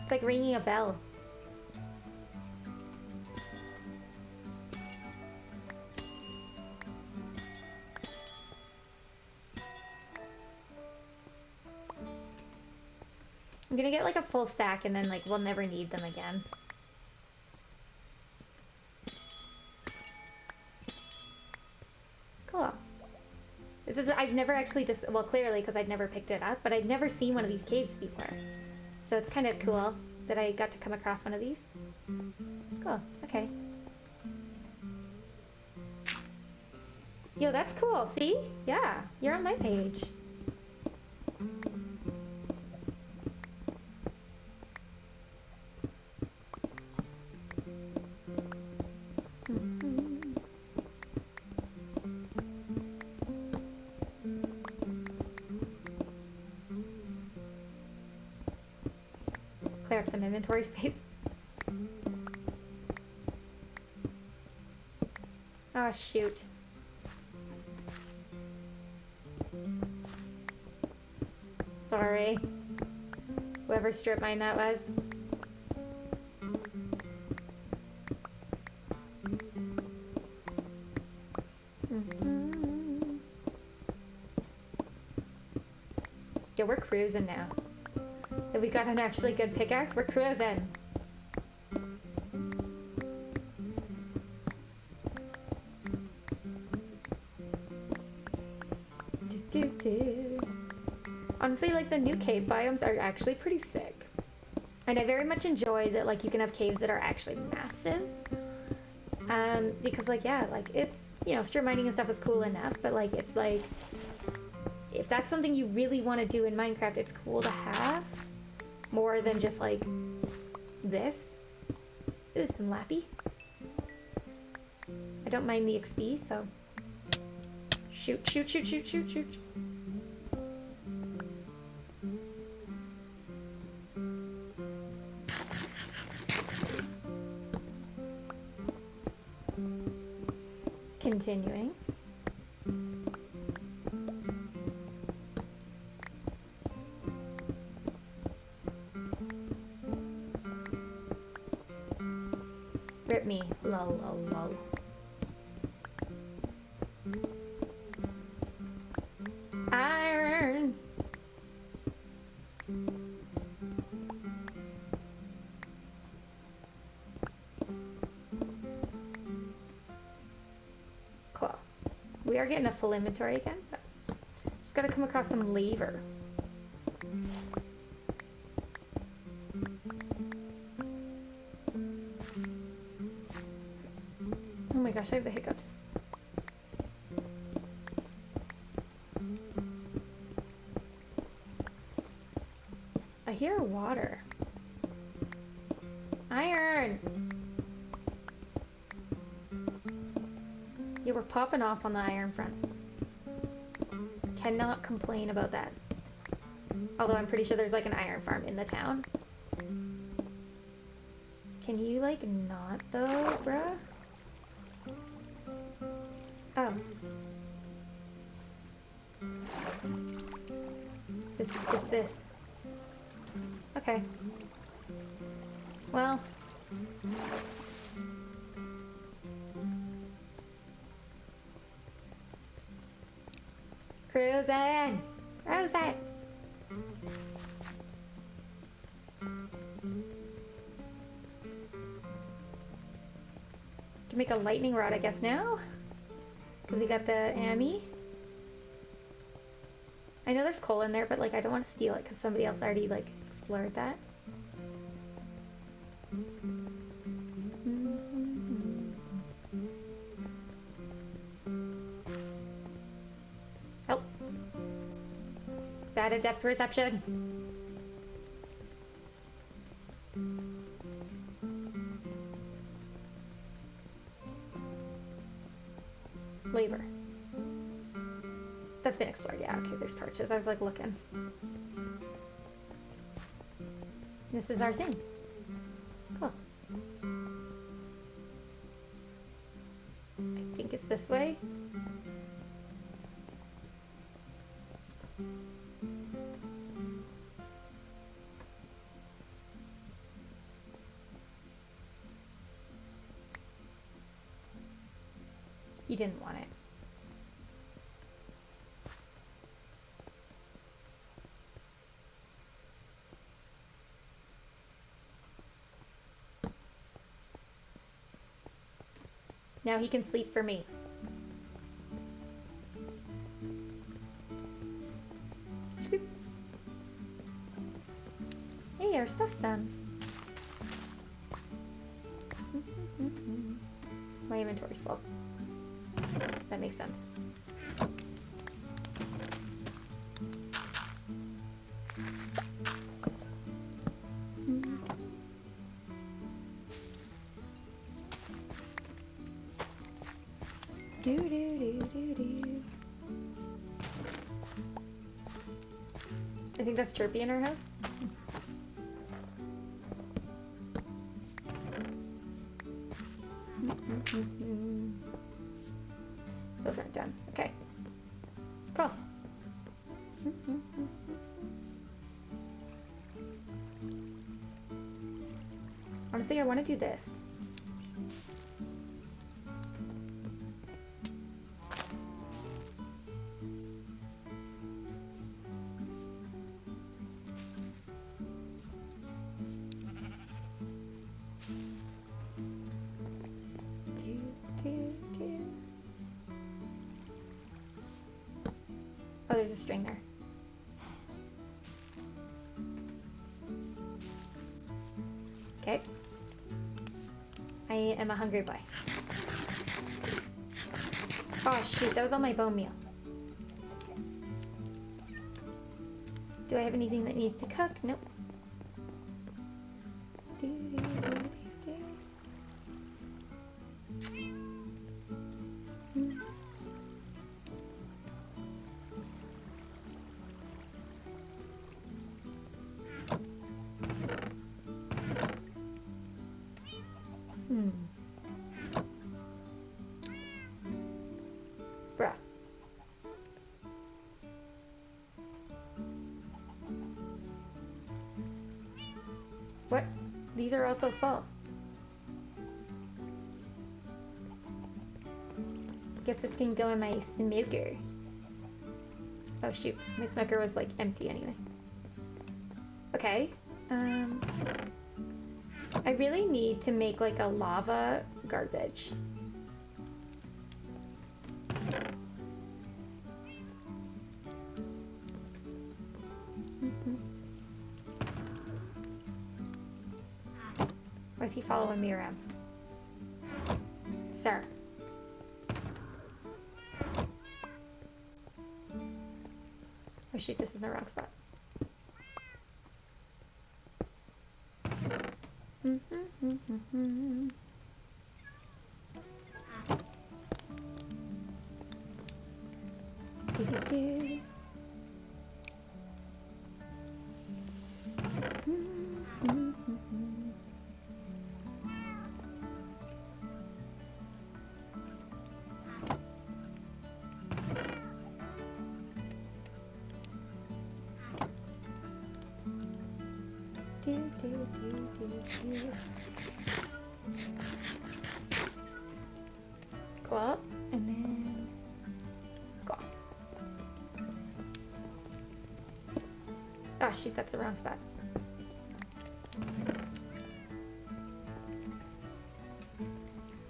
It's like ringing a bell. I'm gonna get like a full stack and then like we'll never need them again. Cool. This is, I've never actually well, clearly because I'd never picked it up, but I'd never seen one of these caves before. So it's kind of cool that I got to come across one of these. Cool, okay. Yo, that's cool, see? Yeah, you're on my page. Clear up some inventory space. Oh, shoot. Sorry. Whoever strip mine that was. Yo, we're cruising now. If we got an actually good pickaxe, we're cruising. Honestly, like the new cave biomes are actually pretty sick. And I very much enjoy that like you can have caves that are actually massive. Because like yeah, like it's, you know, strip mining and stuff is cool enough, but like it's like if that's something you really want to do in Minecraft, it's cool to have more than just like this. Ooh, some lappy. I don't mind the XP, so shoot, shoot, shoot, shoot, shoot, shoot. Continuing. Rip me. Lol, lol, lol. Iron. Cool. We are getting a full inventory again, but just gotta come across some lever. Oh my gosh, I have the hiccups. hear water. Iron! You were popping off on the iron front. Cannot complain about that. Although I'm pretty sure there's like an iron farm in the town. Can you like not though, bruh? Oh. This is just this. Okay. Well. Cruising! Cruising! Can make a lightning rod, I guess, now? Because we got the Ami. I know there's coal in there, but like I don't want to steal it because somebody else already like explored that. Help. Bad at depth perception. Labor. That's been explored. Yeah, okay, there's torches. I was like looking. This is our thing. Cool. I think it's this way. You didn't want it. Now he can sleep for me. Hey, our stuff's done. My inventory's full. That makes sense. Do, do, do, do, do. I think that's Chirpy in our house. Those aren't done. Okay. Cool. Honestly, I want to do this. Oh, there's a string there. Okay. I am a hungry boy. Oh shoot, that was on my bone meal. Do I have anything that needs to cook? Nope. Bruh. What? These are also full. Guess this can go in my smoker. Oh shoot, my smoker was like empty anyway. Okay. I really need to make like a lava garbage. Why is he following me around? Sir. Oh shoot, this is the wrong spot. Do-do-do. Go up and then go up. Oh shoot, that's the wrong spot.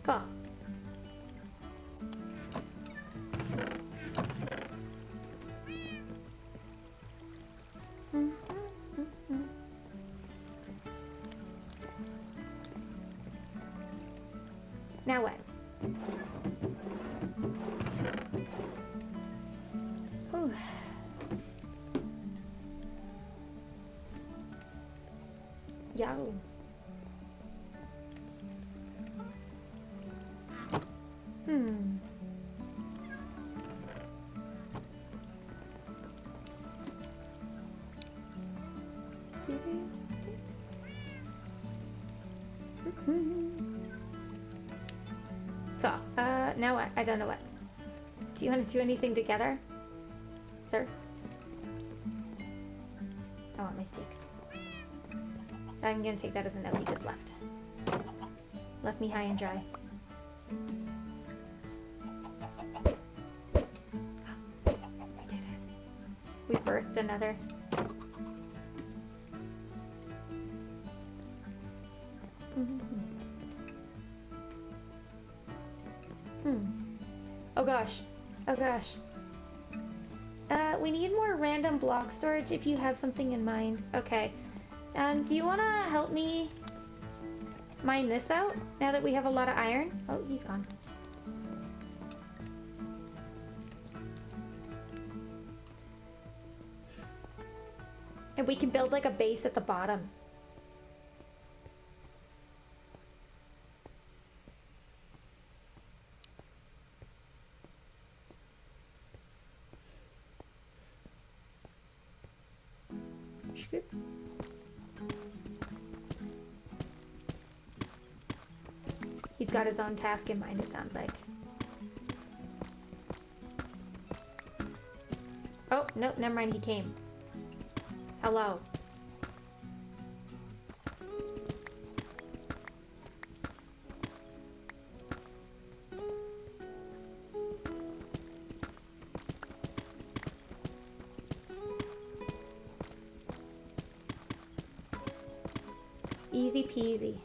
Go up. Now what? Whew. Yo. Cool. Now what? I don't know what. Do you want to do anything together, sir? I want my steaks. I'm gonna take that as a no. He just left. Left me high and dry. We did it. We birthed another. Oh gosh. Oh gosh. We need more random block storage if you have something in mind. Okay. Do you want to help me mine this out now that we have a lot of iron? Oh, he's gone. And we can build like a base at the bottom. He's got his own task in mind, it sounds like. Oh, no, never mind, he came. Hello. Easy peasy.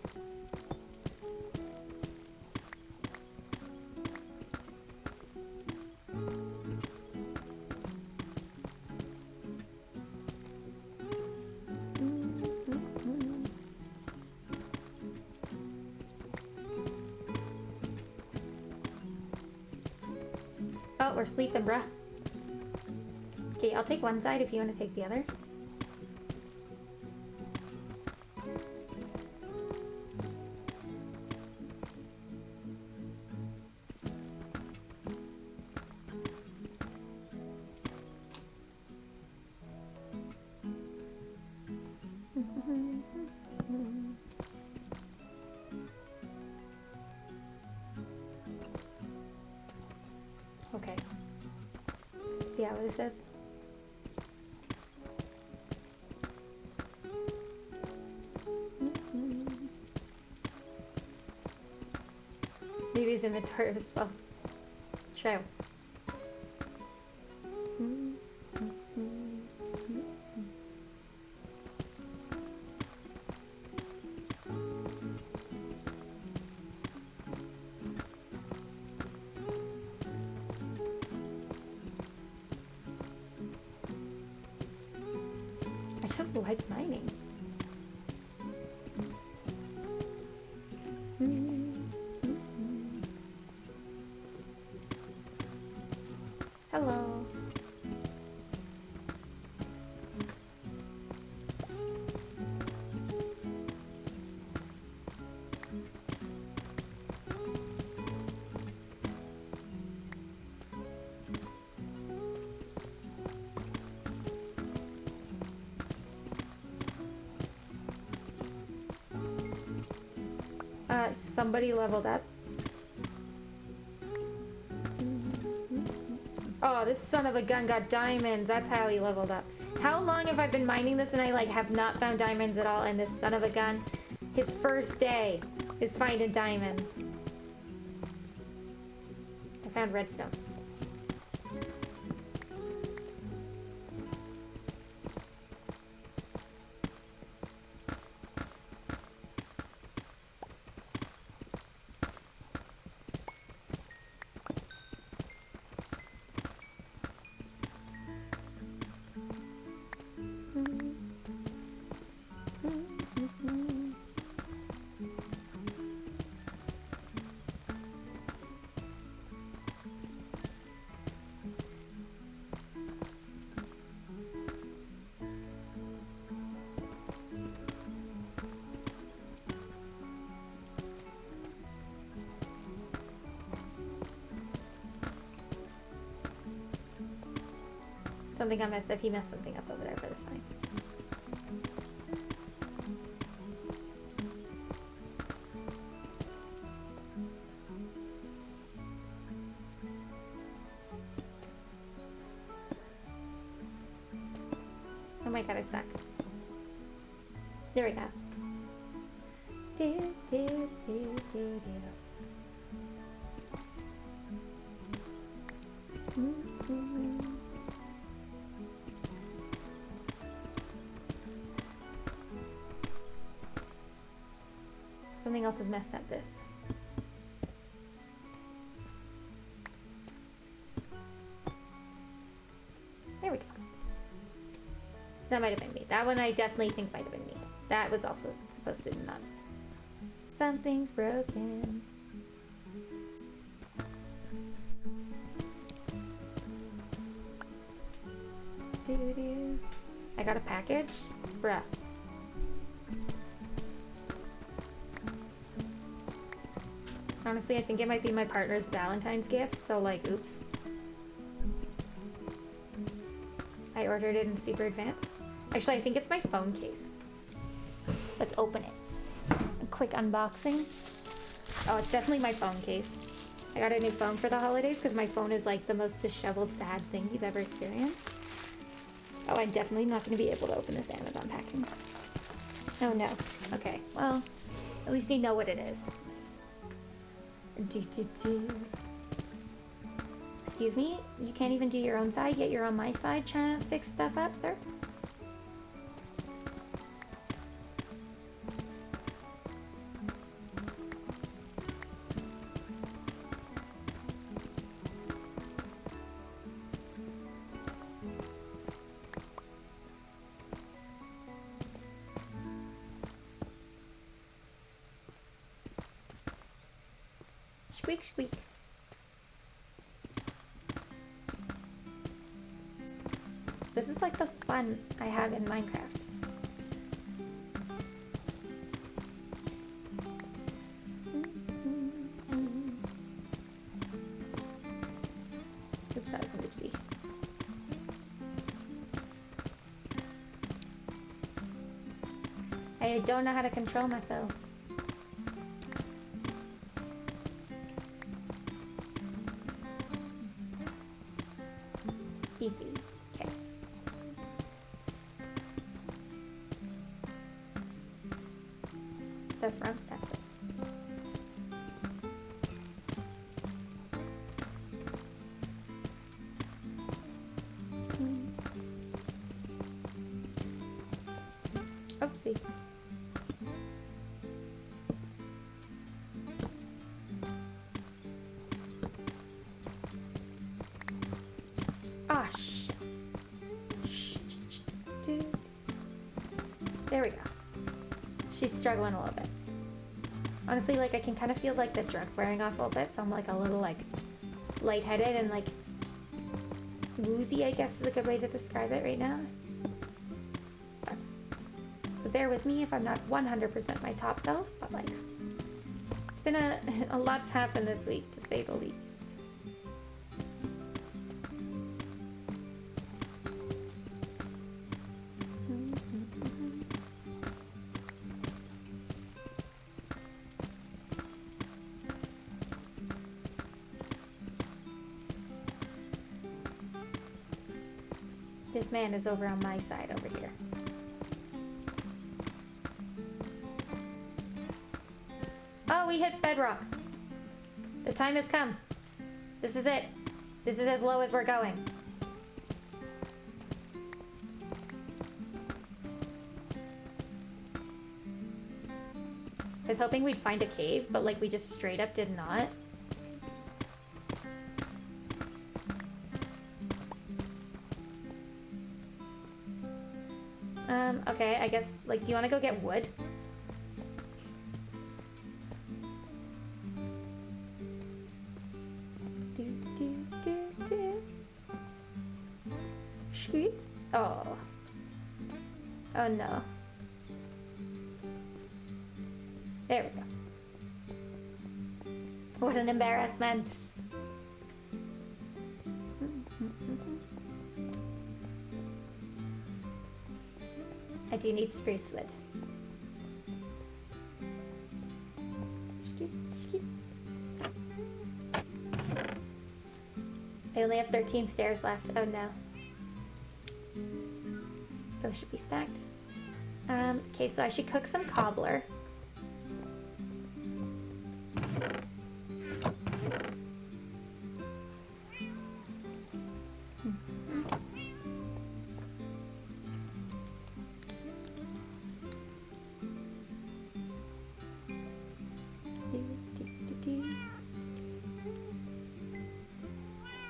Oh, we're sleeping, bruh. Okay, I'll take one side if you want to take the other. Okay. See how this is? Maybe his inventory as well. True. I just like mining. Hello. Somebody leveled up. Oh, this son of a gun got diamonds. That's how he leveled up. How long have I been mining this and I like have not found diamonds at all, and this son of a gun, his first day is finding diamonds. I found redstone. Something got messed up. He messed something up over there, but it's fine. Oh my god, I suck. There we go. Do, do, do, do, do. Something else has messed up this. There we go. That might have been me. That one I definitely think might have been me. That was also supposed to not. Something's broken. Doo-doo. I got a package? Bruh. Honestly, I think it might be my partner's Valentine's gift, so like, oops. I ordered it in super advance. Actually, I think it's my phone case. Let's open it. A quick unboxing. Oh, it's definitely my phone case. I got a new phone for the holidays because my phone is like the most disheveled, sad thing you've ever experienced. Oh, I'm definitely not going to be able to open this Amazon packing. Oh no. Okay, well, at least we know what it is. Excuse me? You can't even do your own side, yet you're on my side trying to fix stuff up, sir? Squeak, squeak. This is like the fun I have in Minecraft. Oops, that was an oopsie. I don't know how to control myself. Easy. Okay. That's wrong. That's it. Oopsie. Ah, shit. Dude. There we go. She's struggling a little bit. Honestly, like, I can kind of feel, like, the drug wearing off a little bit, so I'm, like, a little, like, lightheaded and, like, woozy, I guess is a good way to describe it right now. So bear with me if I'm not 100% my top self, but, like, it's been a lot's happened this week, to say the least. this man is over on my side over here. Oh, we hit bedrock. The time has come. This is it. This is as low as we're going. I was hoping we'd find a cave, but like we just straight up did not. Okay, I guess, like, do you want to go get wood? Shoot. Oh. Oh no. There we go. What an embarrassment. I do need spruce wood. I only have 13 stairs left. Oh no. Those should be stacked. Okay, so I should cook some cobbler.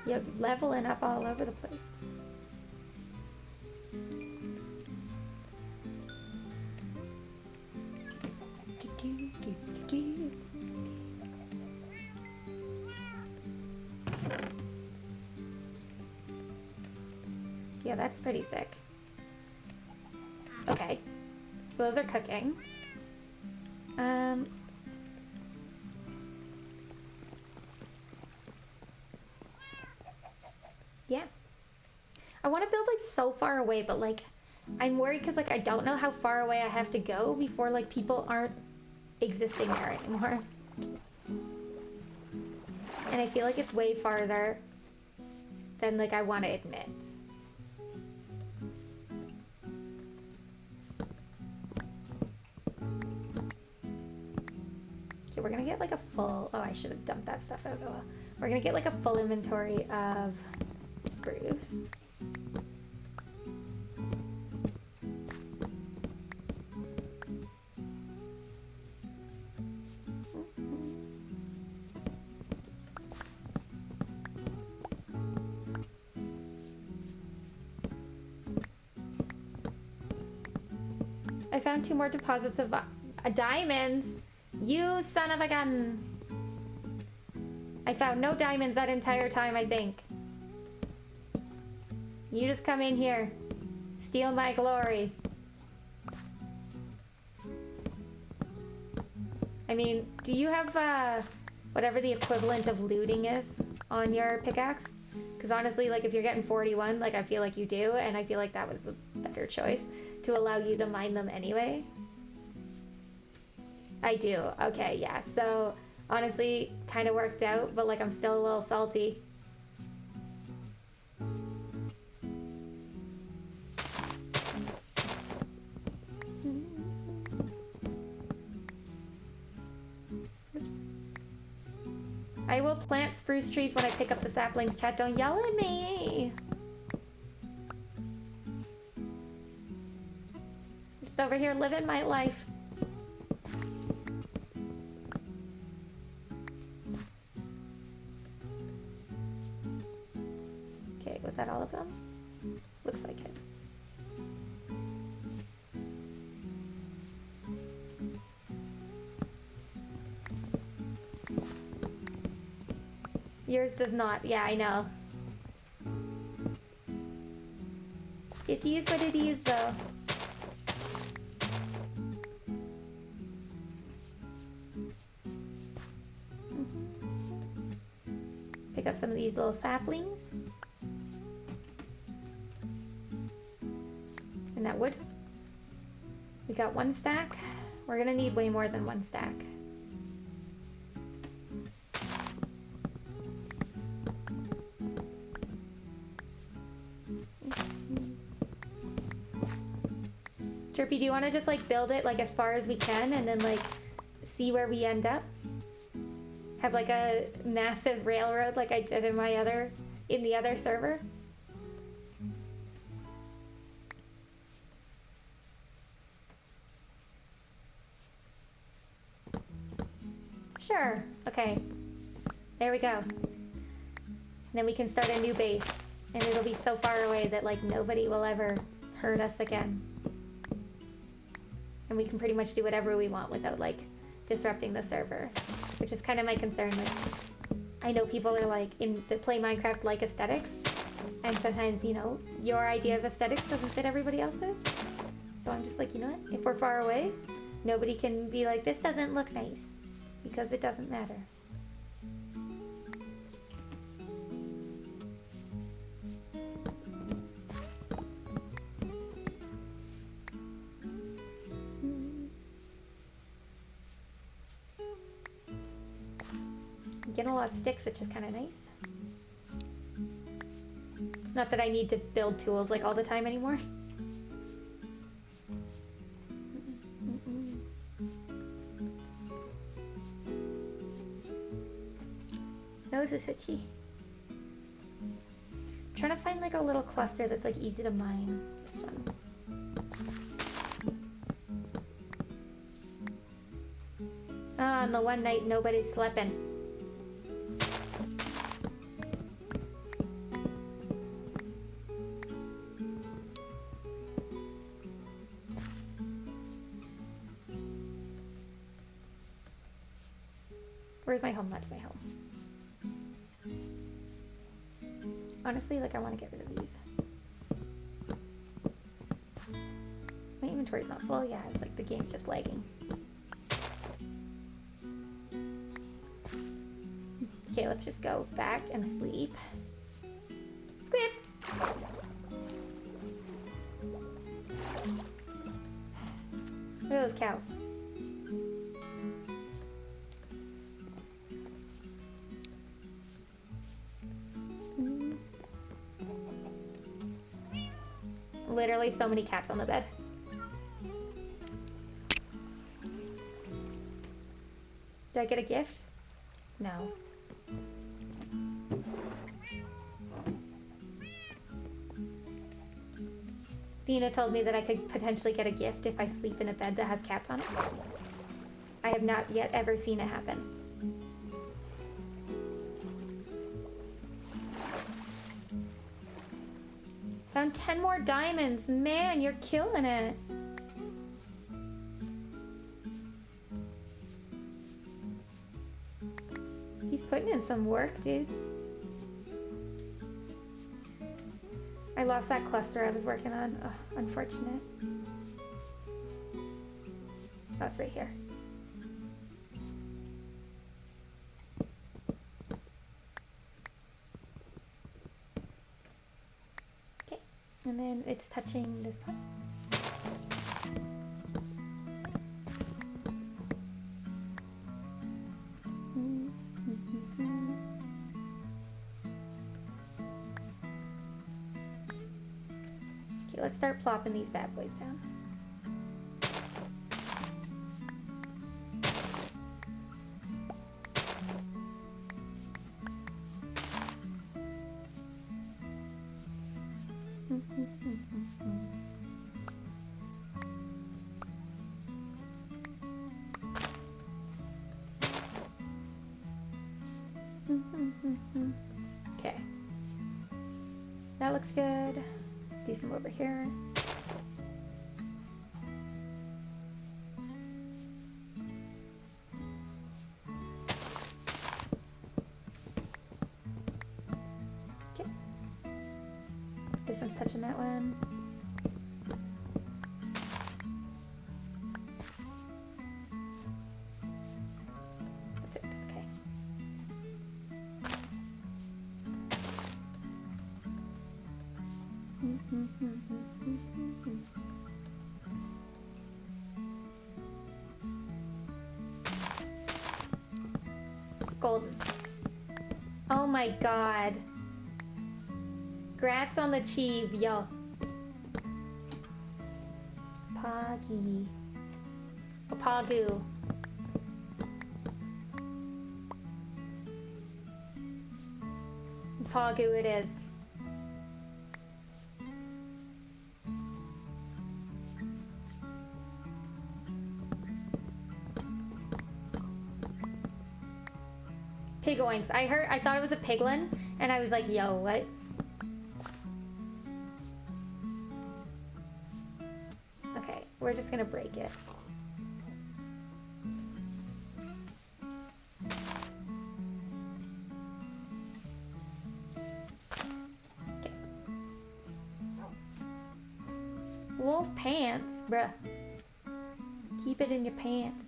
You're leveling up all over the place. Yeah, that's pretty sick. Okay, so those are cooking. Yeah. I want to build like so far away, but like I'm worried because like I don't know how far away I have to go before like people aren't existing there anymore. And I feel like it's way farther than like I want to admit. Okay, we're gonna get like a full... Oh, I should have dumped that stuff out. Oh, well. We're gonna get like a full inventory of spruce. I found 2 more deposits of diamonds. You son of a gun. I found no diamonds that entire time, I think. You just come in here. Steal my glory. I mean, do you have whatever the equivalent of looting is on your pickaxe? Because honestly, like if you're getting 41, like I feel like you do, and I feel like that was the better choice to allow you to mine them anyway. I do. Okay, yeah. So honestly, kind of worked out, but like I'm still a little salty. Oops. I will plant spruce trees when I pick up the saplings, chat. Don't yell at me. I'm just over here living my life. Okay, was that all of them? Looks like it. Yours does not. Yeah, I know. It is what it is, though. Pick up some of these little saplings. And that wood. We got 1 stack. We're gonna need way more than 1 stack. Trippy, do you want to just like build it like as far as we can and then like see where we end up? Have like a massive railroad like I did in the other server? Sure. Okay. There we go. And then we can start a new base. And it'll be so far away that like nobody will ever hurt us again. And we can pretty much do whatever we want without like disrupting the server. Which is kind of my concern. Like, I know people are like that play Minecraft like aesthetics. And sometimes, you know, your idea of aesthetics doesn't fit everybody else's. So I'm just like, you know what? If we're far away, nobody can be like, this doesn't look nice. Because it doesn't matter. I'm getting a lot of sticks, which is kind of nice. Not that I need to build tools like all the time anymore. No, this is itchy. I'm trying to find like a little cluster that's like easy to mine. This one. Ah, on the one night nobody's sleeping. Where's my home? That's my home. Honestly, like I want to get rid of these. My inventory's not full. Yeah, it's like the game's just lagging. Okay, let's just go back and sleep. Squid! Look at those cows. Literally so many cats on the bed. Did I get a gift? No. Dina told me that I could potentially get a gift if I sleep in a bed that has cats on it. I have not yet ever seen it happen. Found 10 more diamonds. Man, you're killing it. He's putting in some work, dude. I lost that cluster I was working on. Ugh, unfortunate. Oh, it's right here. Okay, and then it's touching this one. Okay, let's start plopping these bad boys down. Okay. That looks good. Let's do some over here. Okay. This one's touching that one. That's it. Okay. Golden. Oh my god. Grats on the cheeve, yo. Poggy. A Pogu. Pogu it is. Pigoinks. I thought it was a piglin, and I was like, yo, what? Okay, we're just gonna break it. Okay. Wolf pants, bruh. Keep it in your pants.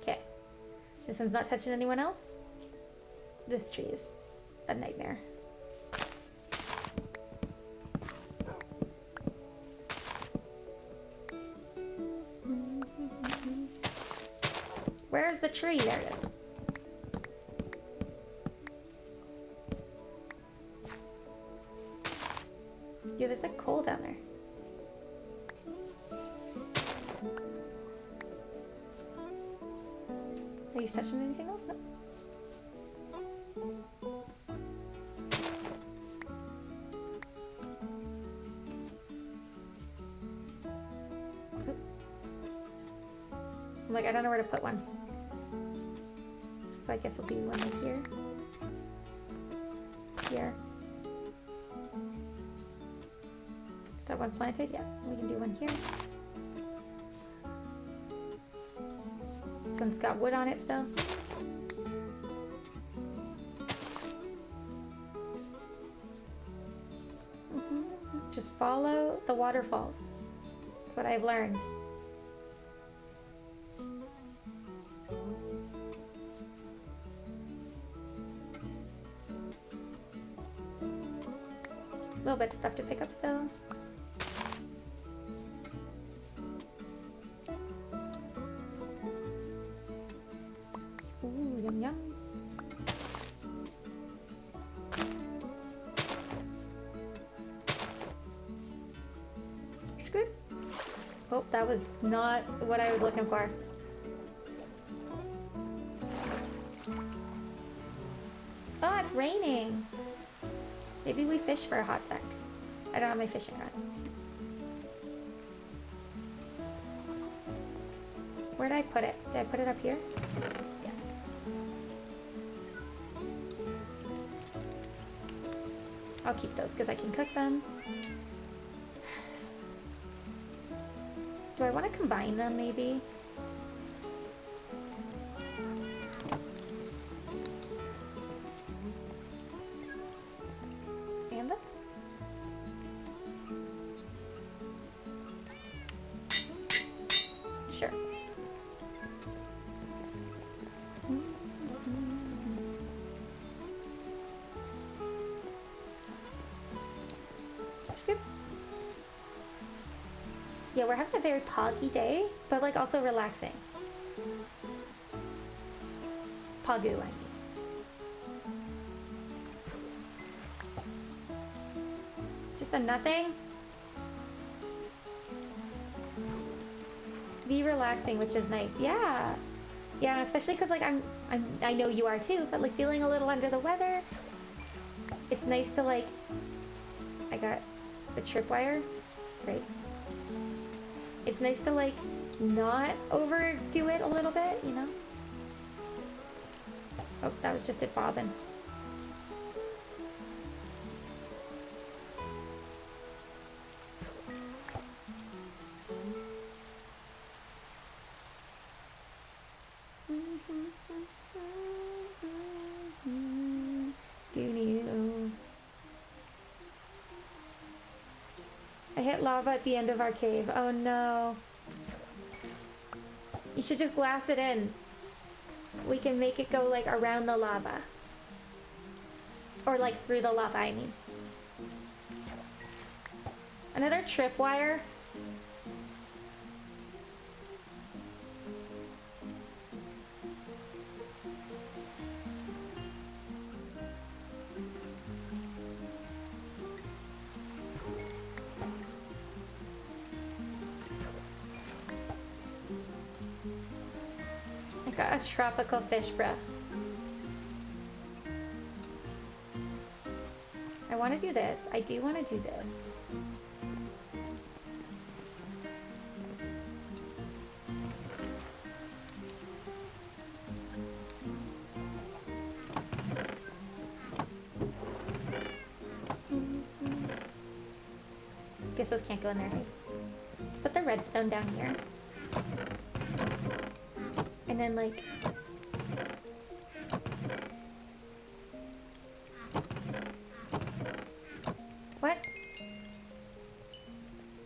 Okay. This one's not touching anyone else. This tree is a nightmare. Where's the tree? There it is. Yeah, there's like coal down there. Are you touching anything else? No. I'm like, I don't know where to put one. So I guess it'll be one right here. Here. Is that one planted? Yeah, we can do one here. This one's got wood on it still. Just follow the waterfalls. That's what I've learned. A little bit of stuff to pick up still. Ooh, yum yum. It's good. Oh, that was not what I was looking for. Oh, it's raining. Maybe we fish for a hot sec. I don't have my fishing rod. Where did I put it? Did I put it up here? Yeah. I'll keep those because I can cook them. Do I want to combine them maybe? And them? Sure. Good. Yeah, we're having a very poggy day, but like also relaxing. Pogu, I mean. It's just a nothing. Be relaxing, which is nice. Yeah. Yeah, especially because like I know you are too, but like feeling a little under the weather. It's nice to like, I got the tripwire, right? It's nice to like not overdo it a little bit, you know? Oh, that was just it bobbing. I hit lava at the end of our cave. Oh no. You should just glass it in. We can make it go like around the lava. Or like through the lava, I mean. Another tripwire. I got a tropical fish, bruh. I want to do this. I do want to do this. Guess those can't go in there, right? Let's put the redstone down here. And then, like... What?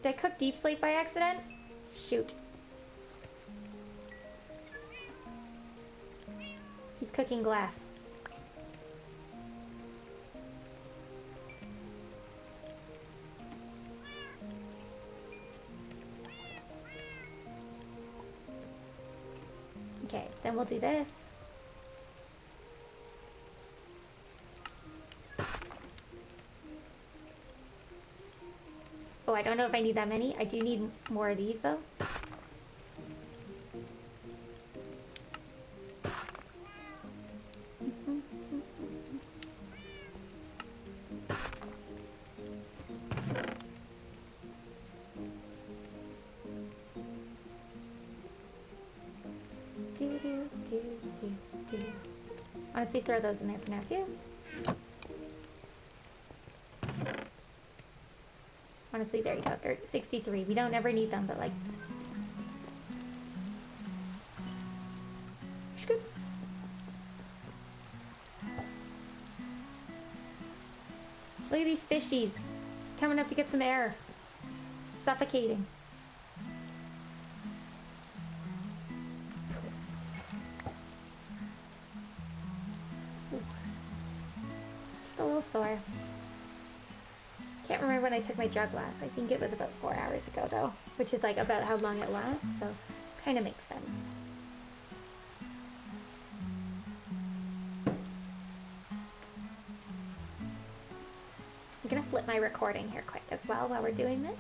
Did I cook deep sleep by accident? Shoot. He's cooking glass. Okay, then we'll do this. Oh, I don't know if I need that many. I do need more of these, though. Honestly, throw those in there for now, too. Honestly, there you go. 63. We don't ever need them, but like... Scoop. Look at these fishies. Coming up to get some air. Suffocating. Ooh. Just a little sore. Can't remember when I took my drug last. I think it was about 4 hours ago, though. Which is like about how long it lasts, so kind of makes sense. I'm gonna flip my recording here quick as well while we're doing this.